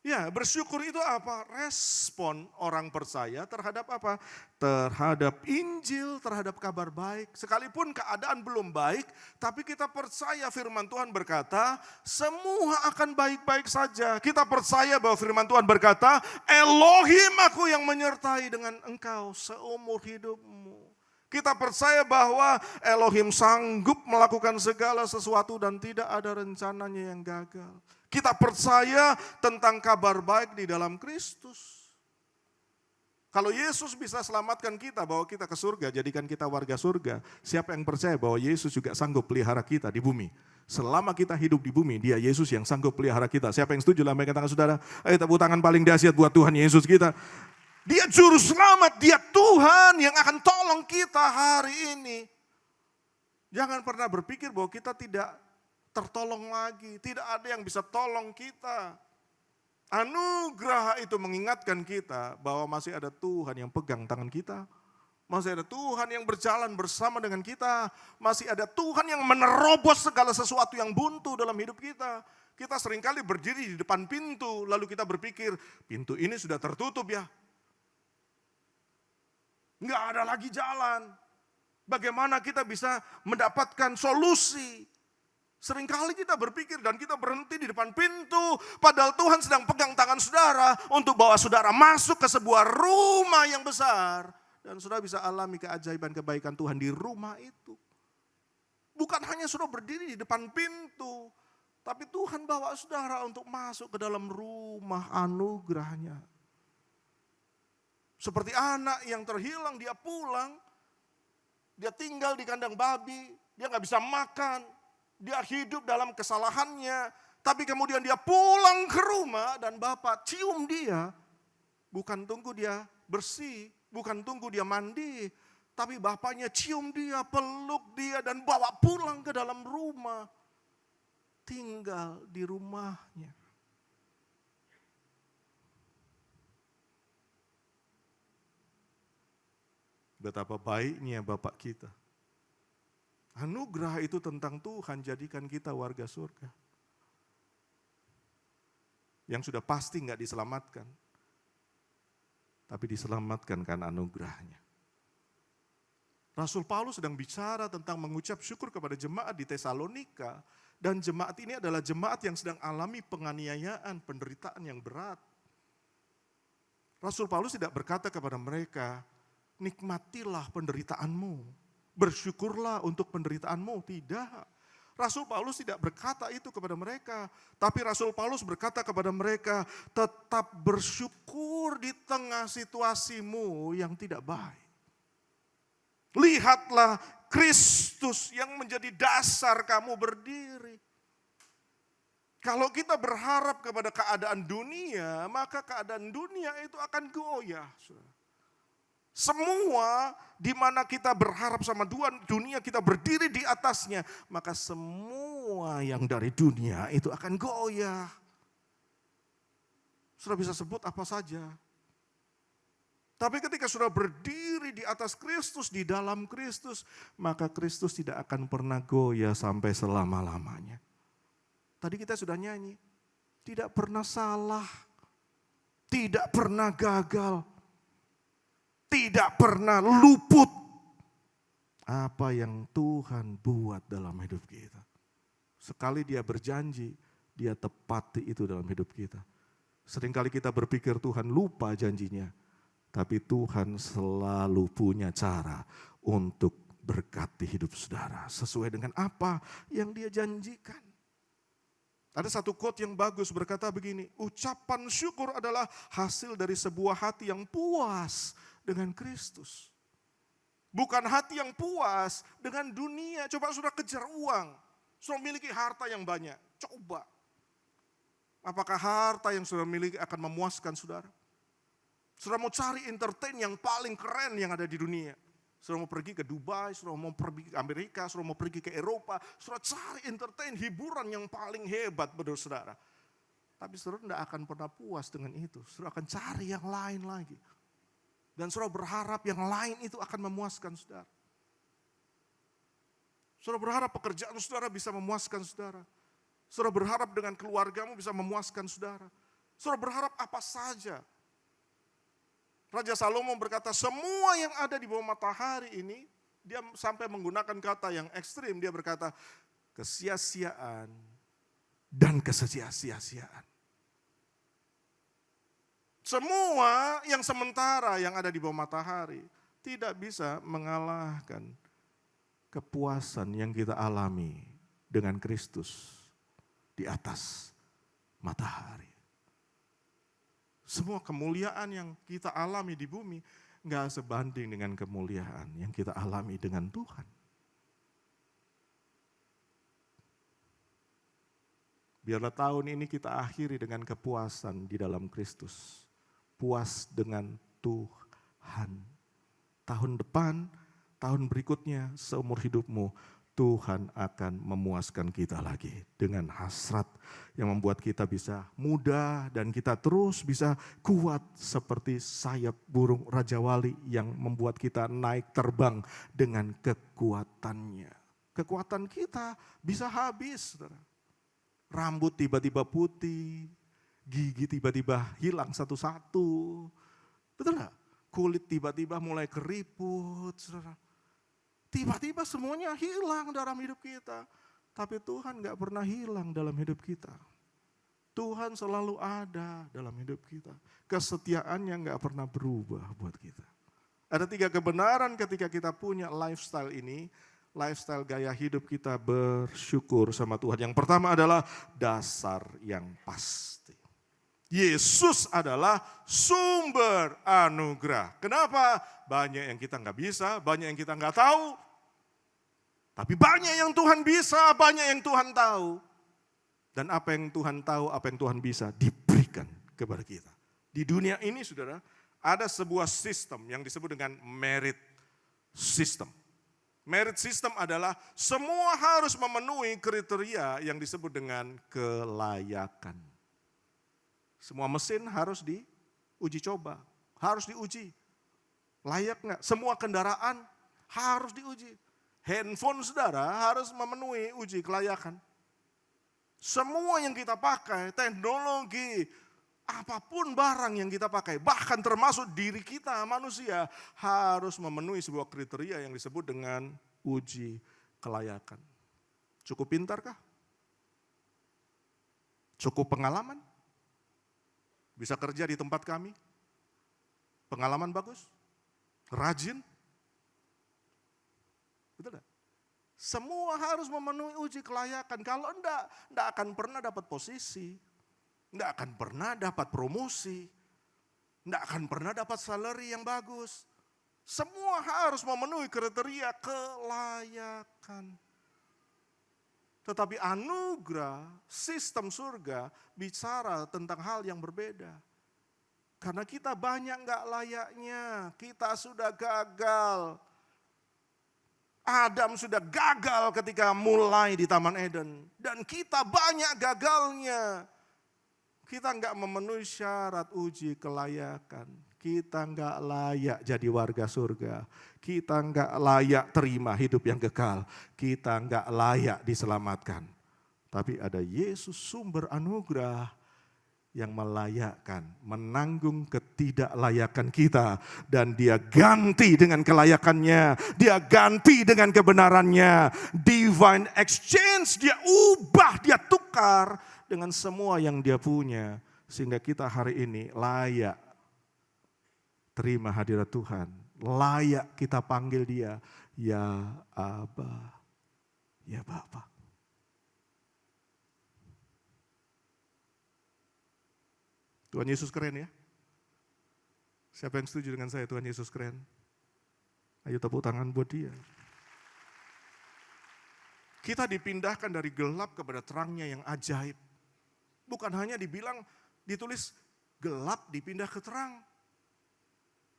Ya, bersyukur itu apa? Respon orang percaya terhadap apa? Terhadap Injil, terhadap kabar baik. Sekalipun keadaan belum baik, tapi kita percaya firman Tuhan berkata, semua akan baik-baik saja. Kita percaya bahwa firman Tuhan berkata, Elohim aku yang menyertai dengan engkau seumur hidupmu. Kita percaya bahwa Elohim sanggup melakukan segala sesuatu dan tidak ada rencananya yang gagal. Kita percaya tentang kabar baik di dalam Kristus. Kalau Yesus bisa selamatkan kita, bawa kita ke surga, jadikan kita warga surga. Siapa yang percaya bahwa Yesus juga sanggup pelihara kita di bumi? Selama kita hidup di bumi, dia Yesus yang sanggup pelihara kita. Siapa yang setuju? Lambaikan tangan saudara. Ayo tepuk tangan paling dahsyat buat Tuhan Yesus kita. Dia juru selamat, dia Tuhan yang akan tolong kita hari ini. Jangan pernah berpikir bahwa kita tidak tertolong lagi. Tidak ada yang bisa tolong kita. Anugerah itu mengingatkan kita bahwa masih ada Tuhan yang pegang tangan kita. Masih ada Tuhan yang berjalan bersama dengan kita. Masih ada Tuhan yang menerobos segala sesuatu yang buntu dalam hidup kita. Kita seringkali berdiri di depan pintu, lalu kita berpikir, pintu ini sudah tertutup ya. Nggak ada lagi jalan. Bagaimana kita bisa mendapatkan solusi? Seringkali kita berpikir dan kita berhenti di depan pintu, padahal Tuhan sedang pegang tangan saudara untuk bawa saudara masuk ke sebuah rumah yang besar. Dan saudara bisa alami keajaiban kebaikan Tuhan di rumah itu. Bukan hanya saudara berdiri di depan pintu, tapi Tuhan bawa saudara untuk masuk ke dalam rumah anugerahnya. Seperti anak yang terhilang, dia pulang, dia tinggal di kandang babi, dia gak bisa makan. Dia hidup dalam kesalahannya, tapi kemudian dia pulang ke rumah dan bapak cium dia. Bukan tunggu dia bersih, bukan tunggu dia mandi, tapi bapaknya cium dia, peluk dia dan bawa pulang ke dalam rumah. Tinggal di rumahnya. Betapa baiknya bapak kita. Anugerah itu tentang Tuhan, jadikan kita warga surga. Yang sudah pasti nggak diselamatkan. Tapi diselamatkan karena anugerahnya. Rasul Paulus sedang bicara tentang mengucap syukur kepada jemaat di Tesalonika. Dan jemaat ini adalah jemaat yang sedang alami penganiayaan, penderitaan yang berat. Rasul Paulus tidak berkata kepada mereka, nikmatilah penderitaanmu. Bersyukurlah untuk penderitaanmu. Tidak. Rasul Paulus tidak berkata itu kepada mereka. Tapi Rasul Paulus berkata kepada mereka, tetap bersyukur di tengah situasimu yang tidak baik. Lihatlah Kristus yang menjadi dasar kamu berdiri. Kalau kita berharap kepada keadaan dunia, maka keadaan dunia itu akan goyah. Semua di mana kita berharap sama dunia kita berdiri di atasnya, maka semua yang dari dunia itu akan goyah. Sudah bisa sebut apa saja. Tapi ketika sudah berdiri di atas Kristus, di dalam Kristus, maka Kristus tidak akan pernah goyah sampai selama-lamanya. Tadi kita sudah nyanyi, tidak pernah salah, tidak pernah gagal, tidak pernah luput. Apa yang Tuhan buat dalam hidup kita. Sekali dia berjanji, dia tepati itu dalam hidup kita. Seringkali kita berpikir Tuhan lupa janjinya. Tapi Tuhan selalu punya cara untuk berkati hidup saudara. Sesuai dengan apa yang dia janjikan. Ada satu quote yang bagus berkata begini. Ucapan syukur adalah hasil dari sebuah hati yang puas dengan Kristus. Bukan hati yang puas dengan dunia. Coba sudah kejar uang. Sudah memiliki harta yang banyak. Coba. Apakah harta yang sudah miliki akan memuaskan saudara? Sudah mau cari entertain yang paling keren yang ada di dunia. Sudah mau pergi ke Dubai, sudah mau pergi ke Amerika, sudah mau pergi ke Eropa. Sudah cari entertain, hiburan yang paling hebat, betul saudara. Tapi saudara tidak akan pernah puas dengan itu. Saudara akan cari yang lain lagi. Dan saudara berharap yang lain itu akan memuaskan saudara. Saudara berharap pekerjaan saudara bisa memuaskan saudara. Saudara berharap dengan keluargamu bisa memuaskan saudara. Saudara berharap apa saja. Raja Salomo berkata semua yang ada di bawah matahari ini, dia sampai menggunakan kata yang ekstrim, dia berkata kesia-siaan dan kesia-siaan. Semua yang sementara yang ada di bawah matahari tidak bisa mengalahkan kepuasan yang kita alami dengan Kristus di atas matahari. Semua kemuliaan yang kita alami di bumi gak sebanding dengan kemuliaan yang kita alami dengan Tuhan. Biarlah tahun ini kita akhiri dengan kepuasan di dalam Kristus. Puas dengan Tuhan. Tahun depan, tahun berikutnya, seumur hidupmu, Tuhan akan memuaskan kita lagi dengan hasrat yang membuat kita bisa muda dan kita terus bisa kuat seperti sayap burung Raja Wali yang membuat kita naik terbang dengan kekuatannya. Kekuatan kita bisa habis. Saudara. Rambut tiba-tiba putih, gigi tiba-tiba hilang satu-satu. Betul gak? Kulit tiba-tiba mulai keriput. Saudara. Tiba-tiba semuanya hilang dalam hidup kita. Tapi Tuhan gak pernah hilang dalam hidup kita. Tuhan selalu ada dalam hidup kita. Kesetiaannya gak pernah berubah buat kita. Ada 3 kebenaran ketika kita punya lifestyle ini. Lifestyle gaya hidup kita bersyukur sama Tuhan. Yang pertama adalah dasar yang pasti. Yesus adalah sumber anugerah. Kenapa? Banyak yang kita nggak bisa, banyak yang kita nggak tahu. Tapi banyak yang Tuhan bisa, banyak yang Tuhan tahu. Dan apa yang Tuhan tahu, apa yang Tuhan bisa diberikan kepada kita. Di dunia ini saudara, ada sebuah sistem yang disebut dengan merit system. Merit system adalah semua harus memenuhi kriteria yang disebut dengan kelayakan. Semua mesin harus diuji coba, harus diuji. Layak nggak? Semua kendaraan harus diuji. Handphone saudara harus memenuhi uji kelayakan. Semua yang kita pakai, teknologi, apapun barang yang kita pakai, bahkan termasuk diri kita manusia, harus memenuhi sebuah kriteria yang disebut dengan uji kelayakan. Cukup pintarkah? Cukup pengalaman? Bisa kerja di tempat kami? Pengalaman bagus? Rajin? Betul tidak? Semua harus memenuhi uji kelayakan. Kalau enggak akan pernah dapat posisi. Enggak akan pernah dapat promosi. Enggak akan pernah dapat salary yang bagus. Semua harus memenuhi kriteria kelayakan. Tetapi anugerah, sistem surga bicara tentang hal yang berbeda. Karena kita banyak enggak layaknya, kita sudah gagal. Adam sudah gagal ketika mulai di Taman Eden. Dan kita banyak gagalnya. Kita enggak memenuhi syarat uji kelayakan. Kita nggak layak jadi warga surga. Kita nggak layak terima hidup yang kekal. Kita nggak layak diselamatkan. Tapi ada Yesus sumber anugerah yang melayakkan, menanggung ketidaklayakan kita. Dan dia ganti dengan kelayakannya, dia ganti dengan kebenarannya. Divine exchange, dia ubah, dia tukar dengan semua yang dia punya. Sehingga kita hari ini layak terima hadirat Tuhan. Layak kita panggil dia, ya Aba, ya Bapa. Tuhan Yesus keren ya. Siapa yang setuju dengan saya Tuhan Yesus keren? Ayo tepuk tangan buat dia. Kita dipindahkan dari gelap kepada terangnya yang ajaib. Bukan hanya ditulis gelap dipindah ke terang.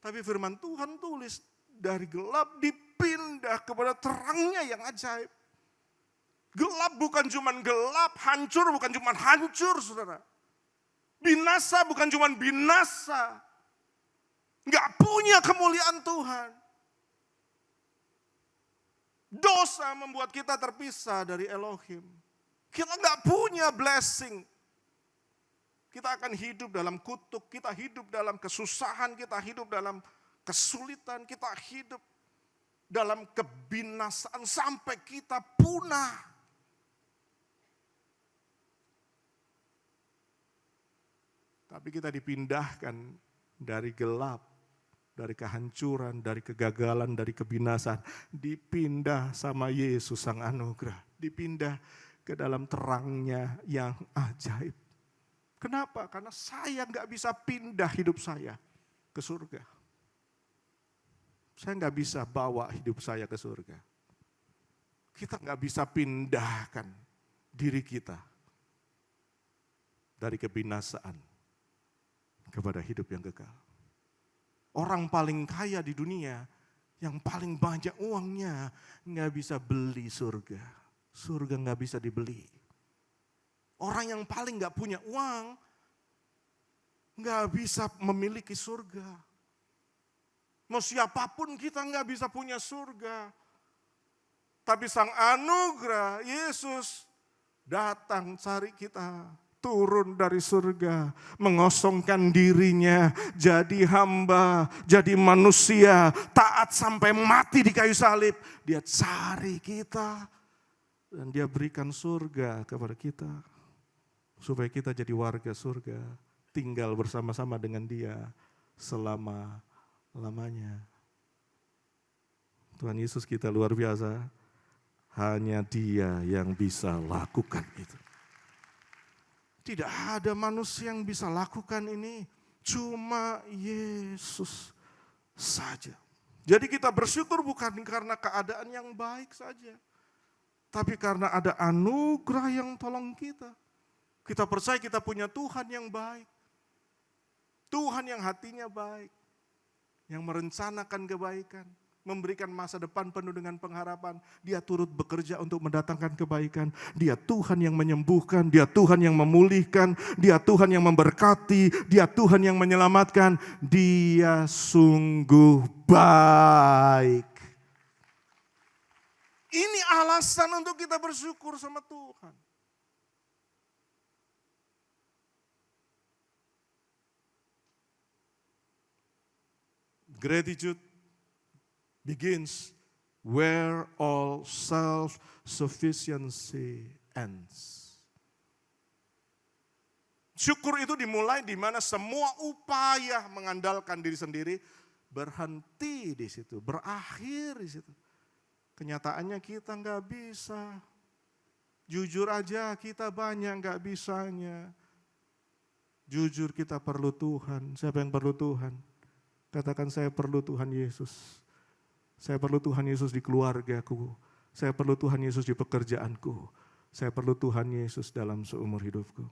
Tapi firman Tuhan tulis dari gelap dipindah kepada terangnya yang ajaib. Gelap bukan cuma gelap, hancur bukan cuma hancur saudara. Binasa bukan cuma binasa. Gak punya kemuliaan Tuhan. Dosa membuat kita terpisah dari Elohim. Kita gak punya blessing. Kita akan hidup dalam kutuk, kita hidup dalam kesusahan, kita hidup dalam kesulitan, kita hidup dalam kebinasaan sampai kita punah. Tapi kita dipindahkan dari gelap, dari kehancuran, dari kegagalan, dari kebinasaan. Dipindah sama Yesus sang anugerah. Dipindah ke dalam terangnya yang ajaib. Kenapa? Karena saya nggak bisa pindah hidup saya ke surga. Saya nggak bisa bawa hidup saya ke surga. Kita nggak bisa pindahkan diri kita dari kebinasaan kepada hidup yang kekal. Orang paling kaya di dunia, yang paling banyak uangnya, nggak bisa beli surga. Surga nggak bisa dibeli. Orang yang paling gak punya uang, gak bisa memiliki surga. Mau siapapun kita gak bisa punya surga. Tapi sang anugerah Yesus datang cari kita. Turun dari surga, mengosongkan dirinya, jadi hamba, jadi manusia, taat sampai mati di kayu salib. Dia cari kita dan dia berikan surga kepada kita. Supaya kita jadi warga surga, tinggal bersama-sama dengan dia selama-lamanya. Tuhan Yesus kita luar biasa, hanya dia yang bisa lakukan itu. Tidak ada manusia yang bisa lakukan ini, cuma Yesus saja. Jadi kita bersyukur bukan karena keadaan yang baik saja, tapi karena ada anugerah yang tolong kita. Kita percaya kita punya Tuhan yang baik. Tuhan yang hatinya baik. Yang merencanakan kebaikan. Memberikan masa depan penuh dengan pengharapan. Dia turut bekerja untuk mendatangkan kebaikan. Dia Tuhan yang menyembuhkan. Dia Tuhan yang memulihkan. Dia Tuhan yang memberkati. Dia Tuhan yang menyelamatkan. Dia sungguh baik. Ini alasan untuk kita bersyukur sama Tuhan. Gratitude begins where all self-sufficiency ends. Syukur itu dimulai di mana semua upaya mengandalkan diri sendiri berhenti di situ, berakhir di situ. Kenyataannya kita nggak bisa. Jujur aja kita banyak nggak bisanya. Jujur kita perlu Tuhan. Siapa yang perlu Tuhan? Katakan saya perlu Tuhan Yesus. Saya perlu Tuhan Yesus di keluargaku. Saya perlu Tuhan Yesus di pekerjaanku. Saya perlu Tuhan Yesus dalam seumur hidupku.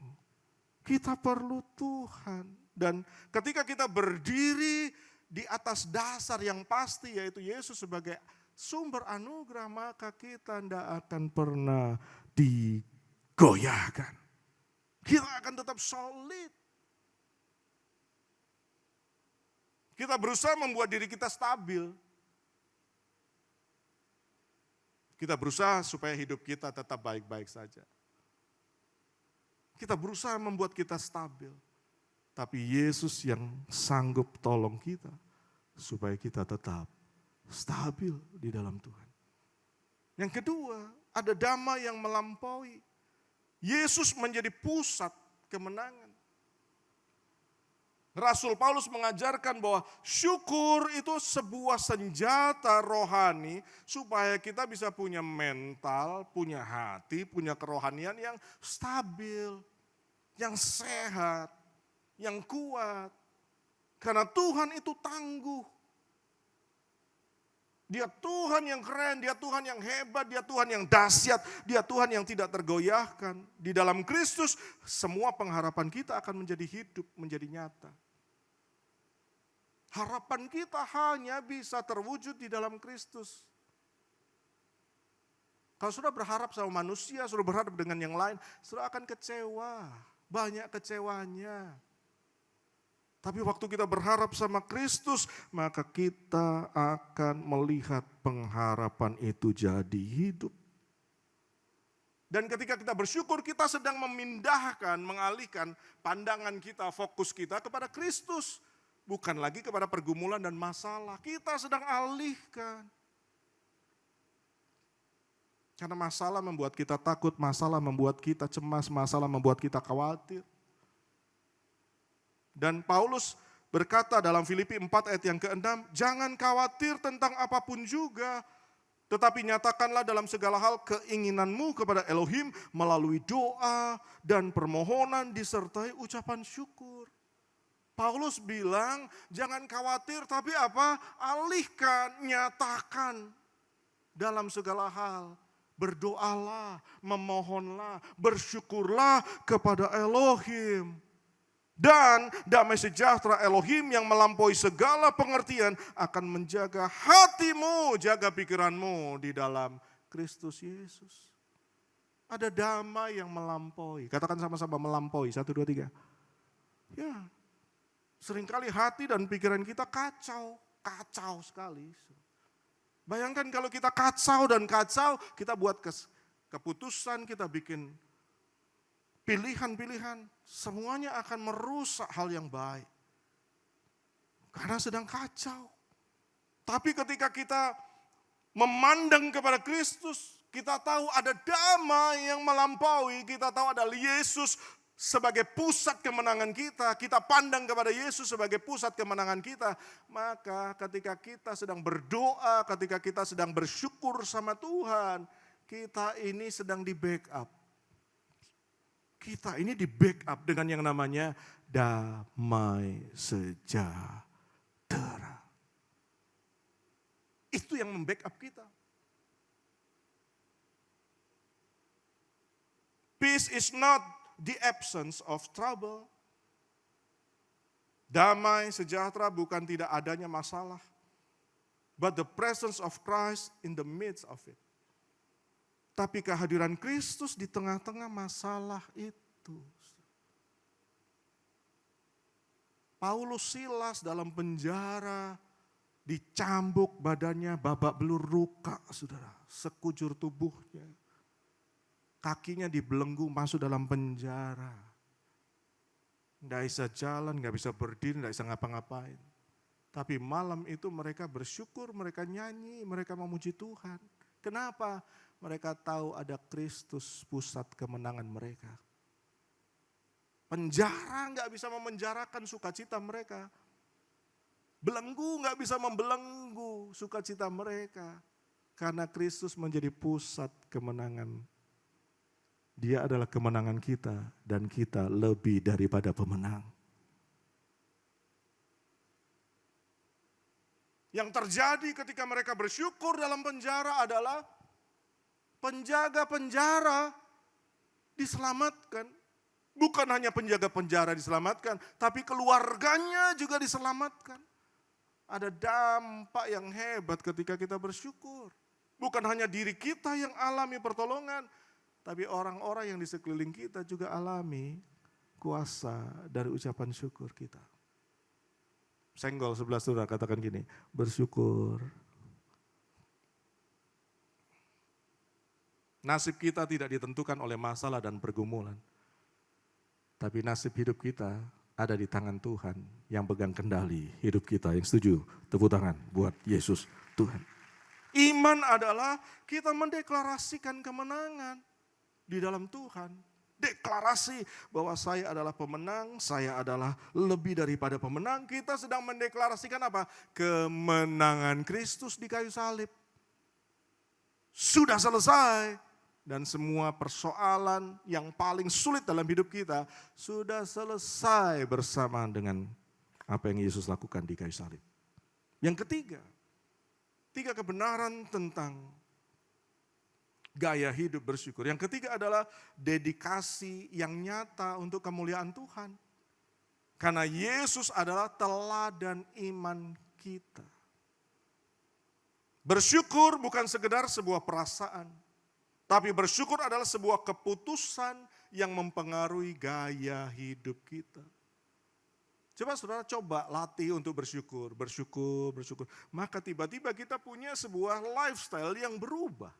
Kita perlu Tuhan. Dan ketika kita berdiri di atas dasar yang pasti yaitu Yesus sebagai sumber anugerah, maka kita tidak akan pernah digoyahkan. Kita akan tetap solid. Kita berusaha membuat diri kita stabil. Kita berusaha supaya hidup kita tetap baik-baik saja. Kita berusaha membuat kita stabil. Tapi Yesus yang sanggup tolong kita supaya kita tetap stabil di dalam Tuhan. Yang kedua, ada damai yang melampaui. Yesus menjadi pusat kemenangan. Rasul Paulus mengajarkan bahwa syukur itu sebuah senjata rohani supaya kita bisa punya mental, punya hati, punya kerohanian yang stabil, yang sehat, yang kuat. Karena Tuhan itu tangguh. Dia Tuhan yang keren, dia Tuhan yang hebat, dia Tuhan yang dahsyat, dia Tuhan yang tidak tergoyahkan. Di dalam Kristus semua pengharapan kita akan menjadi hidup, menjadi nyata. Harapan kita hanya bisa terwujud di dalam Kristus. Kalau sudah berharap sama manusia, sudah berharap dengan yang lain, sudah akan kecewa. Banyak kecewanya. Tapi waktu kita berharap sama Kristus, maka kita akan melihat pengharapan itu jadi hidup. Dan ketika kita bersyukur, kita sedang memindahkan, mengalihkan pandangan kita, fokus kita kepada Kristus. Bukan lagi kepada pergumulan dan masalah. Kita sedang alihkan. Karena masalah membuat kita takut, masalah membuat kita cemas, masalah membuat kita khawatir. Dan Paulus berkata dalam Filipi 4 ayat yang ke-6, jangan khawatir tentang apapun juga, tetapi nyatakanlah dalam segala hal keinginanmu kepada Elohim melalui doa dan permohonan disertai ucapan syukur. Paulus bilang, jangan khawatir tapi apa? Alihkan, nyatakan dalam segala hal. Berdoalah, memohonlah, bersyukurlah kepada Elohim. Dan damai sejahtera Elohim yang melampaui segala pengertian akan menjaga hatimu, jaga pikiranmu di dalam Kristus Yesus. Ada damai yang melampaui. Katakan sama-sama melampaui. 1, 2, 3. Ya. Seringkali hati dan pikiran kita kacau sekali. Bayangkan kalau kita kacau, kita buat keputusan, kita bikin pilihan-pilihan, semuanya akan merusak hal yang baik. Karena sedang kacau. Tapi ketika kita memandang kepada Kristus, kita tahu ada damai yang melampaui, kita tahu ada Yesus sebagai pusat kemenangan kita pandang kepada Yesus sebagai pusat kemenangan kita, maka ketika kita sedang berdoa, ketika kita sedang bersyukur sama Tuhan, kita ini sedang di backup. Kita ini di backup dengan yang namanya damai sejahtera. Itu yang membackup kita. Peace is not the absence of trouble. Damai sejahtera bukan tidak adanya masalah, but the presence of Christ in the midst of it. Tapi kehadiran Kristus di tengah-tengah masalah itu. Paulus Silas dalam penjara, dicambuk badannya, babak belur luka, saudara, sekujur tubuhnya. Kakinya dibelenggu masuk dalam penjara. Nggak bisa jalan, nggak bisa berdiri, nggak bisa ngapa-ngapain. Tapi malam itu mereka bersyukur, mereka nyanyi, mereka memuji Tuhan. Kenapa? Mereka tahu ada Kristus pusat kemenangan mereka. Penjara nggak bisa memenjarakan sukacita mereka. Belenggu nggak bisa membelenggu sukacita mereka. Karena Kristus menjadi pusat kemenangan. Dia adalah kemenangan kita dan kita lebih daripada pemenang. Yang terjadi ketika mereka bersyukur dalam penjara adalah penjaga penjara diselamatkan. Bukan hanya penjaga penjara diselamatkan, tapi keluarganya juga diselamatkan. Ada dampak yang hebat ketika kita bersyukur. Bukan hanya diri kita yang alami pertolongan, tapi orang-orang yang di sekeliling kita juga alami kuasa dari ucapan syukur kita. Senggol sebelah saudara, katakan gini, bersyukur. Nasib kita tidak ditentukan oleh masalah dan pergumulan. Tapi nasib hidup kita ada di tangan Tuhan yang pegang kendali hidup kita. Yang setuju, tepuk tangan buat Yesus Tuhan. Iman adalah kita mendeklarasikan kemenangan di dalam Tuhan. Deklarasi bahwa saya adalah pemenang, saya adalah lebih daripada pemenang. Kita sedang mendeklarasikan apa? Kemenangan Kristus di kayu salib. Sudah selesai. Dan semua persoalan yang paling sulit dalam hidup kita sudah selesai bersamaan dengan apa yang Yesus lakukan di kayu salib. Yang ketiga, 3 kebenaran tentang gaya hidup bersyukur. Yang ketiga adalah dedikasi yang nyata untuk kemuliaan Tuhan. Karena Yesus adalah teladan iman kita. Bersyukur bukan sekedar sebuah perasaan. Tapi bersyukur adalah sebuah keputusan yang mempengaruhi gaya hidup kita. Coba saudara latih untuk bersyukur. Maka tiba-tiba kita punya sebuah lifestyle yang berubah.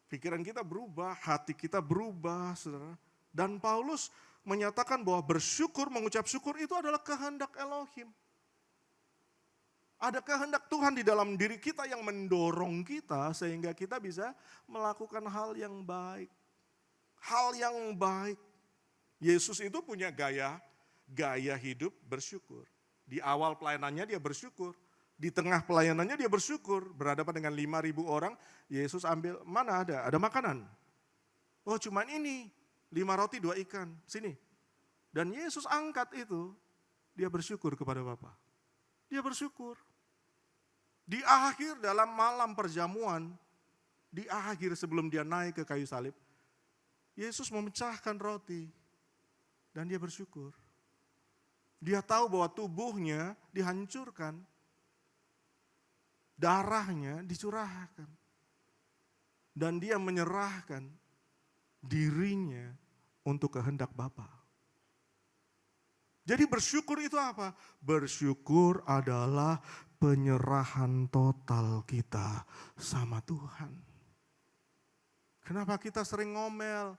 Pikiran kita berubah, hati kita berubah, saudara. Dan Paulus menyatakan bahwa bersyukur, mengucap syukur itu adalah kehendak Elohim. Ada kehendak Tuhan di dalam diri kita yang mendorong kita sehingga kita bisa melakukan hal yang baik. Hal yang baik. Yesus itu punya gaya hidup bersyukur. Di awal pelayanannya dia bersyukur. Di tengah pelayanannya dia bersyukur. Berhadapan dengan 5.000 orang, Yesus ambil, mana ada makanan. Oh cuman ini, 5 roti 2 ikan, sini. Dan Yesus angkat itu, dia bersyukur kepada Bapa. Dia bersyukur. Di akhir dalam malam perjamuan, di akhir sebelum dia naik ke kayu salib, Yesus memecahkan roti dan dia bersyukur. Dia tahu bahwa tubuhnya dihancurkan, darahnya dicurahkan. Dan dia menyerahkan dirinya untuk kehendak Bapa. Jadi bersyukur itu apa? Bersyukur adalah penyerahan total kita sama Tuhan. Kenapa kita sering ngomel?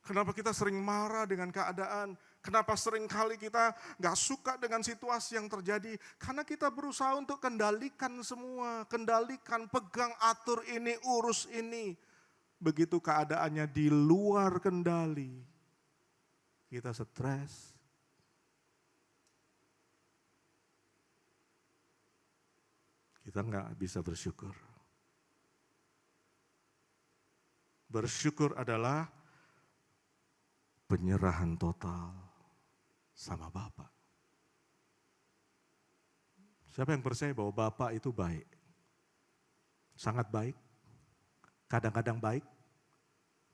Kenapa kita sering marah dengan keadaan? Kenapa sering kali kita gak suka dengan situasi yang terjadi? Karena kita berusaha untuk kendalikan semua. Kendalikan, pegang, atur ini, urus ini. Begitu keadaannya di luar kendali, kita stres. Kita nggak bisa bersyukur. Bersyukur adalah penyerahan total sama Bapa. Siapa yang percaya bahwa Bapa itu baik? Sangat baik. Kadang-kadang baik.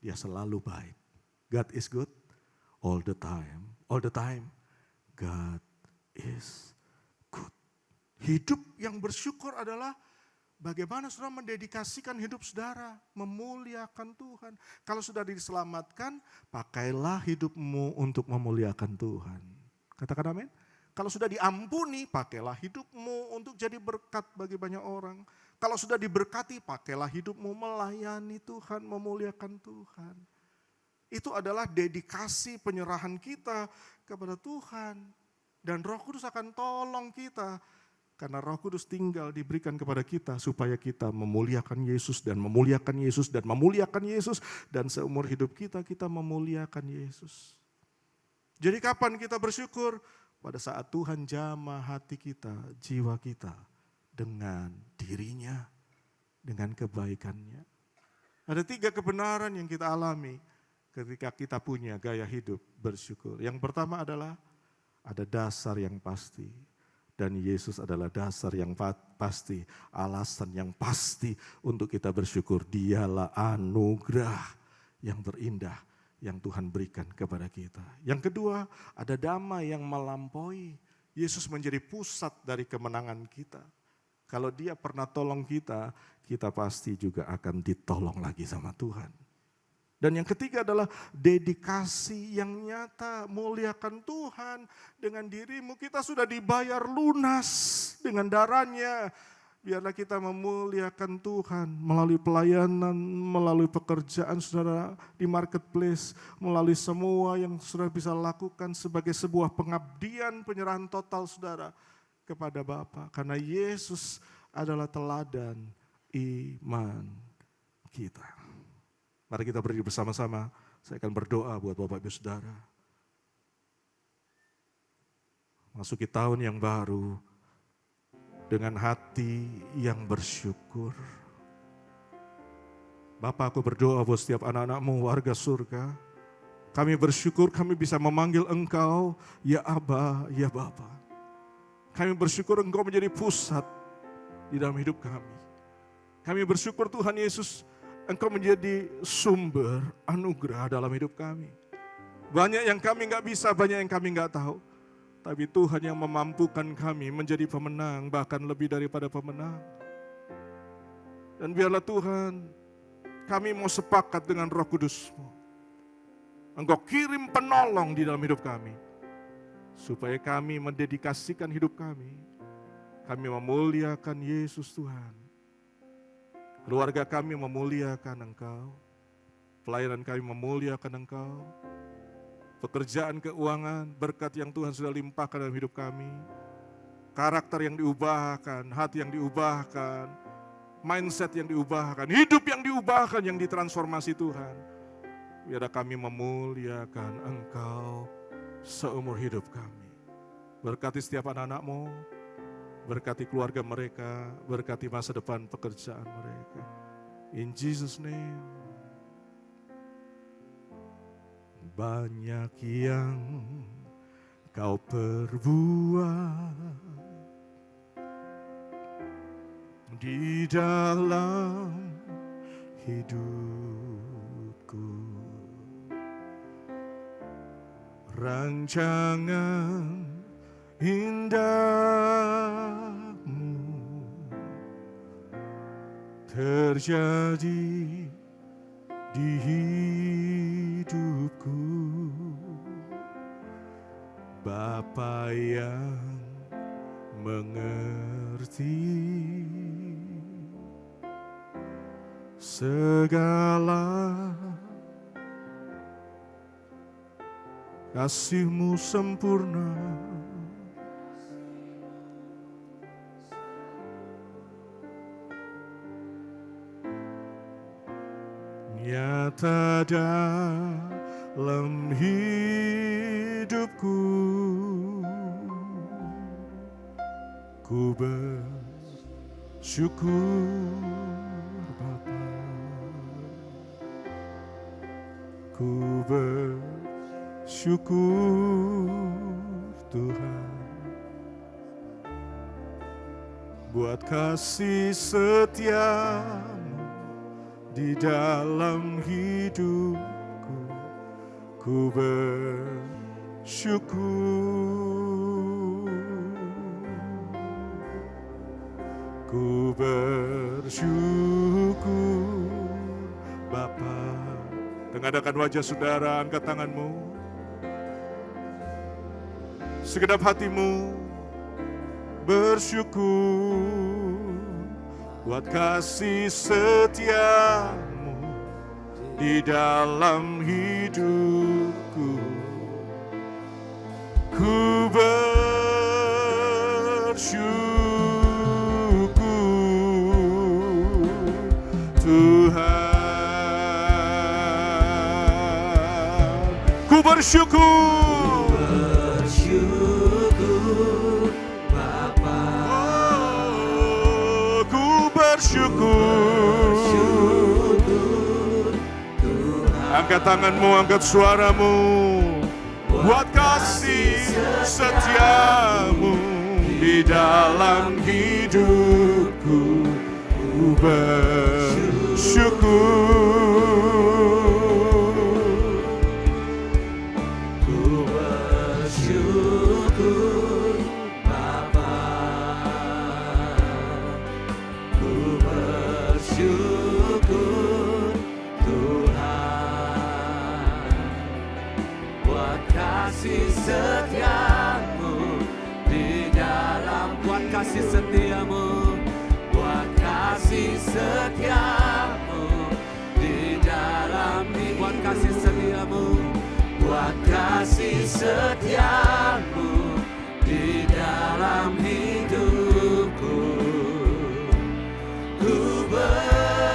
Dia selalu baik. God is good all the time. All the time. God is good. Hidup yang bersyukur adalah bagaimana saudara mendedikasikan hidup saudara, memuliakan Tuhan. Kalau sudah diselamatkan, pakailah hidupmu untuk memuliakan Tuhan. Katakan amin. Kalau sudah diampuni, pakailah hidupmu untuk jadi berkat bagi banyak orang. Kalau sudah diberkati, pakailah hidupmu melayani Tuhan, memuliakan Tuhan. Itu adalah dedikasi penyerahan kita kepada Tuhan. Dan Roh Kudus akan tolong kita. Karena Roh Kudus tinggal diberikan kepada kita supaya kita memuliakan Yesus dan memuliakan Yesus dan memuliakan Yesus. Dan seumur hidup kita memuliakan Yesus. Jadi kapan kita bersyukur? Pada saat Tuhan jamah hati kita, jiwa kita dengan dirinya, dengan kebaikannya. Ada 3 kebenaran yang kita alami ketika kita punya gaya hidup bersyukur. Yang pertama adalah ada dasar yang pasti. Dan Yesus adalah dasar yang pasti, alasan yang pasti untuk kita bersyukur. Dialah anugerah yang terindah yang Tuhan berikan kepada kita. Yang kedua, ada damai yang melampaui. Yesus menjadi pusat dari kemenangan kita. Kalau dia pernah tolong kita, kita pasti juga akan ditolong lagi sama Tuhan. Dan yang ketiga adalah dedikasi yang nyata, muliakan Tuhan dengan dirimu. Kita sudah dibayar lunas dengan darahnya. Biarlah kita memuliakan Tuhan melalui pelayanan, melalui pekerjaan saudara di marketplace, melalui semua yang saudara bisa lakukan sebagai sebuah pengabdian, penyerahan total saudara kepada Bapa. Karena Yesus adalah teladan iman kita. Mari kita berdiri bersama-sama. Saya akan berdoa buat Bapak Ibu Saudara. Masuki tahun yang baru dengan hati yang bersyukur. Bapak, aku berdoa buat setiap anak-anak-Mu warga surga. Kami bersyukur kami bisa memanggil Engkau, ya Aba, ya Bapa. Kami bersyukur Engkau menjadi pusat di dalam hidup kami. Kami bersyukur Tuhan Yesus, Engkau menjadi sumber anugerah dalam hidup kami. Banyak yang kami nggak bisa, banyak yang kami nggak tahu. Tapi Tuhan yang memampukan kami menjadi pemenang, bahkan lebih daripada pemenang. Dan biarlah Tuhan, kami mau sepakat dengan Roh Kudus-Mu. Engkau kirim penolong di dalam hidup kami. Supaya kami mendedikasikan hidup kami. Kami memuliakan Yesus Tuhan. Keluarga kami memuliakan Engkau. Pelayanan kami memuliakan Engkau. Pekerjaan keuangan, berkat yang Tuhan sudah limpahkan dalam hidup kami. Karakter yang diubahkan, hati yang diubahkan, mindset yang diubahkan, hidup yang diubahkan, yang ditransformasi Tuhan. Biarlah kami memuliakan Engkau seumur hidup kami. Berkati setiap anak-anak-Mu, berkati keluarga mereka, berkati masa depan pekerjaan mereka. In Jesus' name. Banyak yang Kau perbuat di dalam hidupku. Rancangan indahmu terjadi di hidupku. Bapa yang mengerti segala kasih-Mu sempurna. Nyata dalam hidupku, ku bersyukur Bapa, ku bersyukur Tuhan, buat kasih setia-Mu di dalam hidupku. Ku bersyukur, ku bersyukur Bapa. Tengadahkan wajah saudara, angkat tanganmu. Segenap hatimu bersyukur buat kasih setia-Mu di dalam hidupku. Ku bersyukur Tuhan. Ku bersyukur, Bapa. oh, ku bersyukur. Angkat tanganmu, angkat suaramu, buat kasih setia-Mu di dalam hidupku. Ku bersyukur, Ku bersyukur Bapa. Ku bersyukur Tuhan. kasih setiamu di dalam, buat kasih setiamu, buat kasih setiamu di dalam, buat kasih setiamu, buat kasih setiamu di dalam hidupku. Ku bersyukur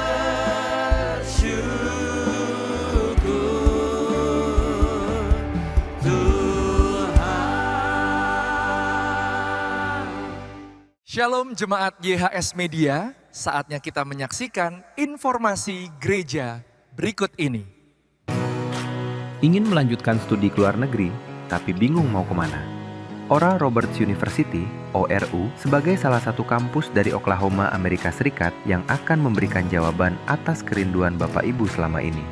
Tuhan. Shalom Jemaat YHS Media, saatnya kita menyaksikan informasi gereja berikut ini. Ingin melanjutkan studi ke luar negeri, tapi bingung mau kemana? Oral Roberts University, ORU, sebagai salah satu kampus dari Oklahoma, Amerika Serikat yang akan memberikan jawaban atas kerinduan Bapak Ibu selama ini.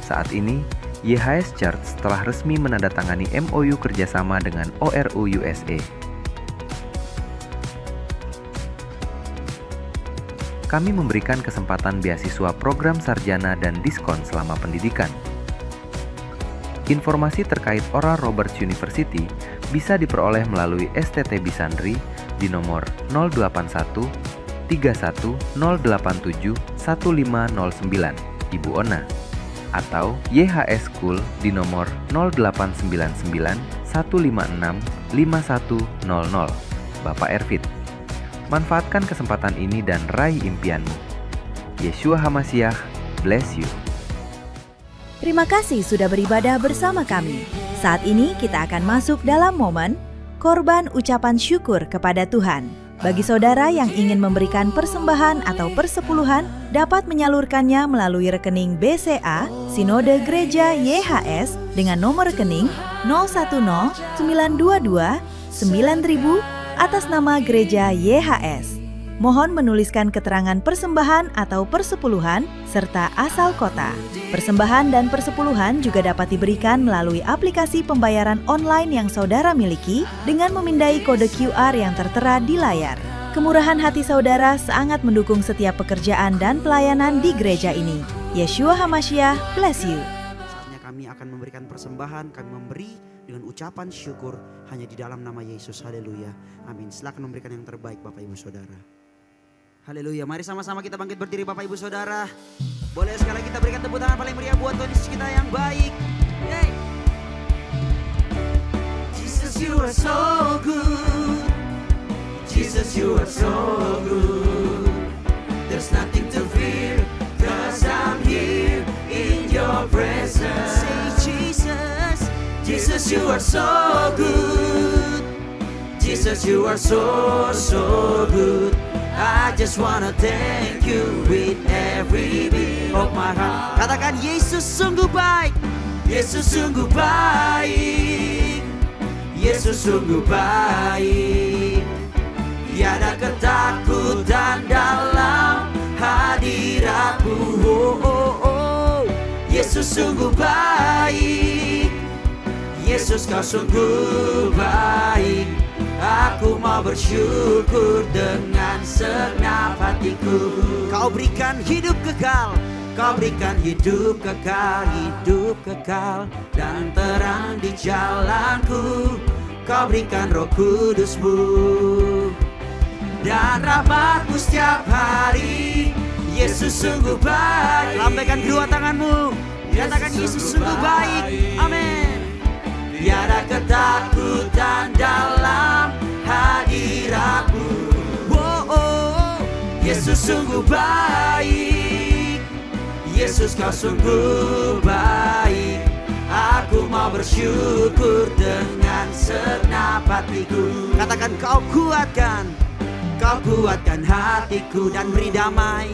Saat ini, YHS Church telah resmi menandatangani MOU kerjasama dengan ORU USA. Kami memberikan kesempatan beasiswa program sarjana dan diskon selama pendidikan. Informasi terkait Oral Roberts University bisa diperoleh melalui STT Bisandri di nomor 081 31087 1509 Ibu Ona, atau YHS School di nomor 0899 156 5100 Bapak Ervit. Manfaatkan kesempatan ini dan raih impianmu. Yeshua HaMashiach bless you. Terima kasih sudah beribadah bersama kami. Saat ini kita akan masuk dalam momen korban ucapan syukur kepada Tuhan. Bagi saudara yang ingin memberikan persembahan atau persepuluhan, dapat menyalurkannya melalui rekening BCA Sinode Gereja YHS dengan nomor rekening 010 922 9000 atas nama Gereja YHS. Mohon menuliskan keterangan persembahan atau persepuluhan serta asal kota. Persembahan dan persepuluhan juga dapat diberikan melalui aplikasi pembayaran online yang saudara miliki dengan memindai kode QR yang tertera di layar. Kemurahan hati saudara sangat mendukung setiap pekerjaan dan pelayanan di gereja ini. Yeshua HaMashiach bless you. Saatnya kami akan memberikan persembahan, kami memberi dengan ucapan syukur hanya di dalam nama Yesus. Haleluya. Amin. Silakan memberikan yang terbaik Bapak Ibu Saudara. Haleluya. Mari sama-sama kita bangkit berdiri Bapak Ibu Saudara. Boleh sekali kita berikan tepuk tangan paling meriah buat Tuhan Yesus kita yang baik. Yeay. Jesus, you are so good. Jesus, you are so good. There's nothing to fear, 'cause I'm here in your presence. Say Jesus, Jesus, you are so good. Jesus, you are so good. I just wanna thank you with every beat of my heart. Katakan Yesus sungguh baik. Yesus sungguh baik. Yesus sungguh baik. Tiada ketakutan dalam hadiratmu. Oh, oh, oh. Yesus sungguh baik. Yesus kau sungguh baik. Aku mau bersyukur dengan segenap hatiku. Kau berikan hidup kekal. Kau berikan hidup kekal. Hidup kekal dan terang di jalanku. Kau berikan Roh Kudus-Mu dan rahmat-Mu setiap hari. Yesus sungguh baik. Lambaikan kedua tanganmu. Katakan Yesus sungguh baik. Amin. Tiada ketakutan dalam hadiratmu. Oh, oh. Yesus sungguh baik. Yesus kau sungguh baik. Aku mau bersyukur dengan segenap hatiku. Katakan kau kuatkan. Kau kuatkan hatiku dan beri damai.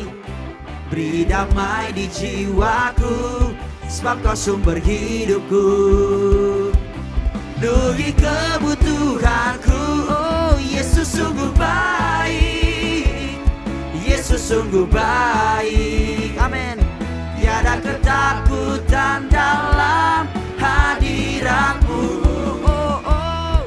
Beri damai di jiwaku. Sebab kau sumber hidupku. Penuhi kebutuhanku. Oh, Yesus sungguh baik. Yesus sungguh baik. Amin. Tiada ketakutan dalam hadiratmu. Oh, oh.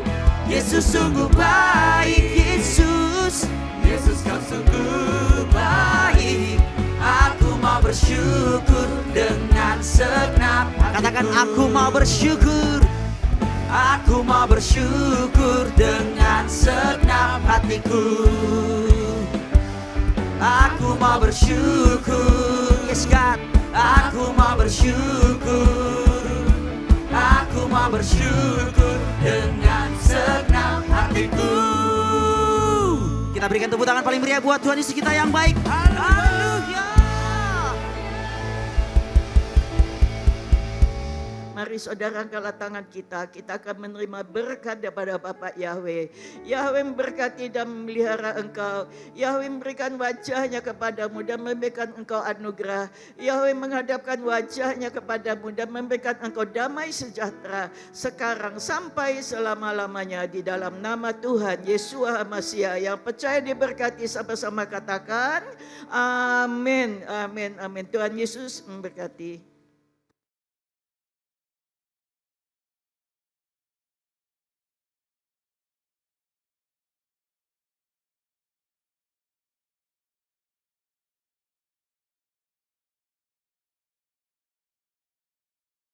Yesus sungguh baik. Yesus, Yesus kau sungguh baik. Aku mau bersyukur dengan segenap hatiku. Katakan aku mau bersyukur. Aku mau bersyukur dengan segenap hatiku. Aku mau bersyukur, yes God. Aku mau bersyukur. Aku mau bersyukur dengan segenap hatiku. Kita berikan tepuk tangan paling meriah buat Tuhan Yesus kita yang baik. Haleluya. Mari saudara angkatlah tangan kita akan menerima berkat daripada Bapak Yahweh. Yahweh memberkati dan memelihara engkau. Yahweh memberikan wajahnya kepadamu dan memberikan engkau anugerah. Yahweh menghadapkan wajahnya kepadamu dan memberikan engkau damai sejahtera sekarang sampai selama-lamanya di dalam nama Tuhan Yesua Masiah. Yang percaya diberkati sama-sama katakan amin, amin, amin. Tuhan Yesus memberkati.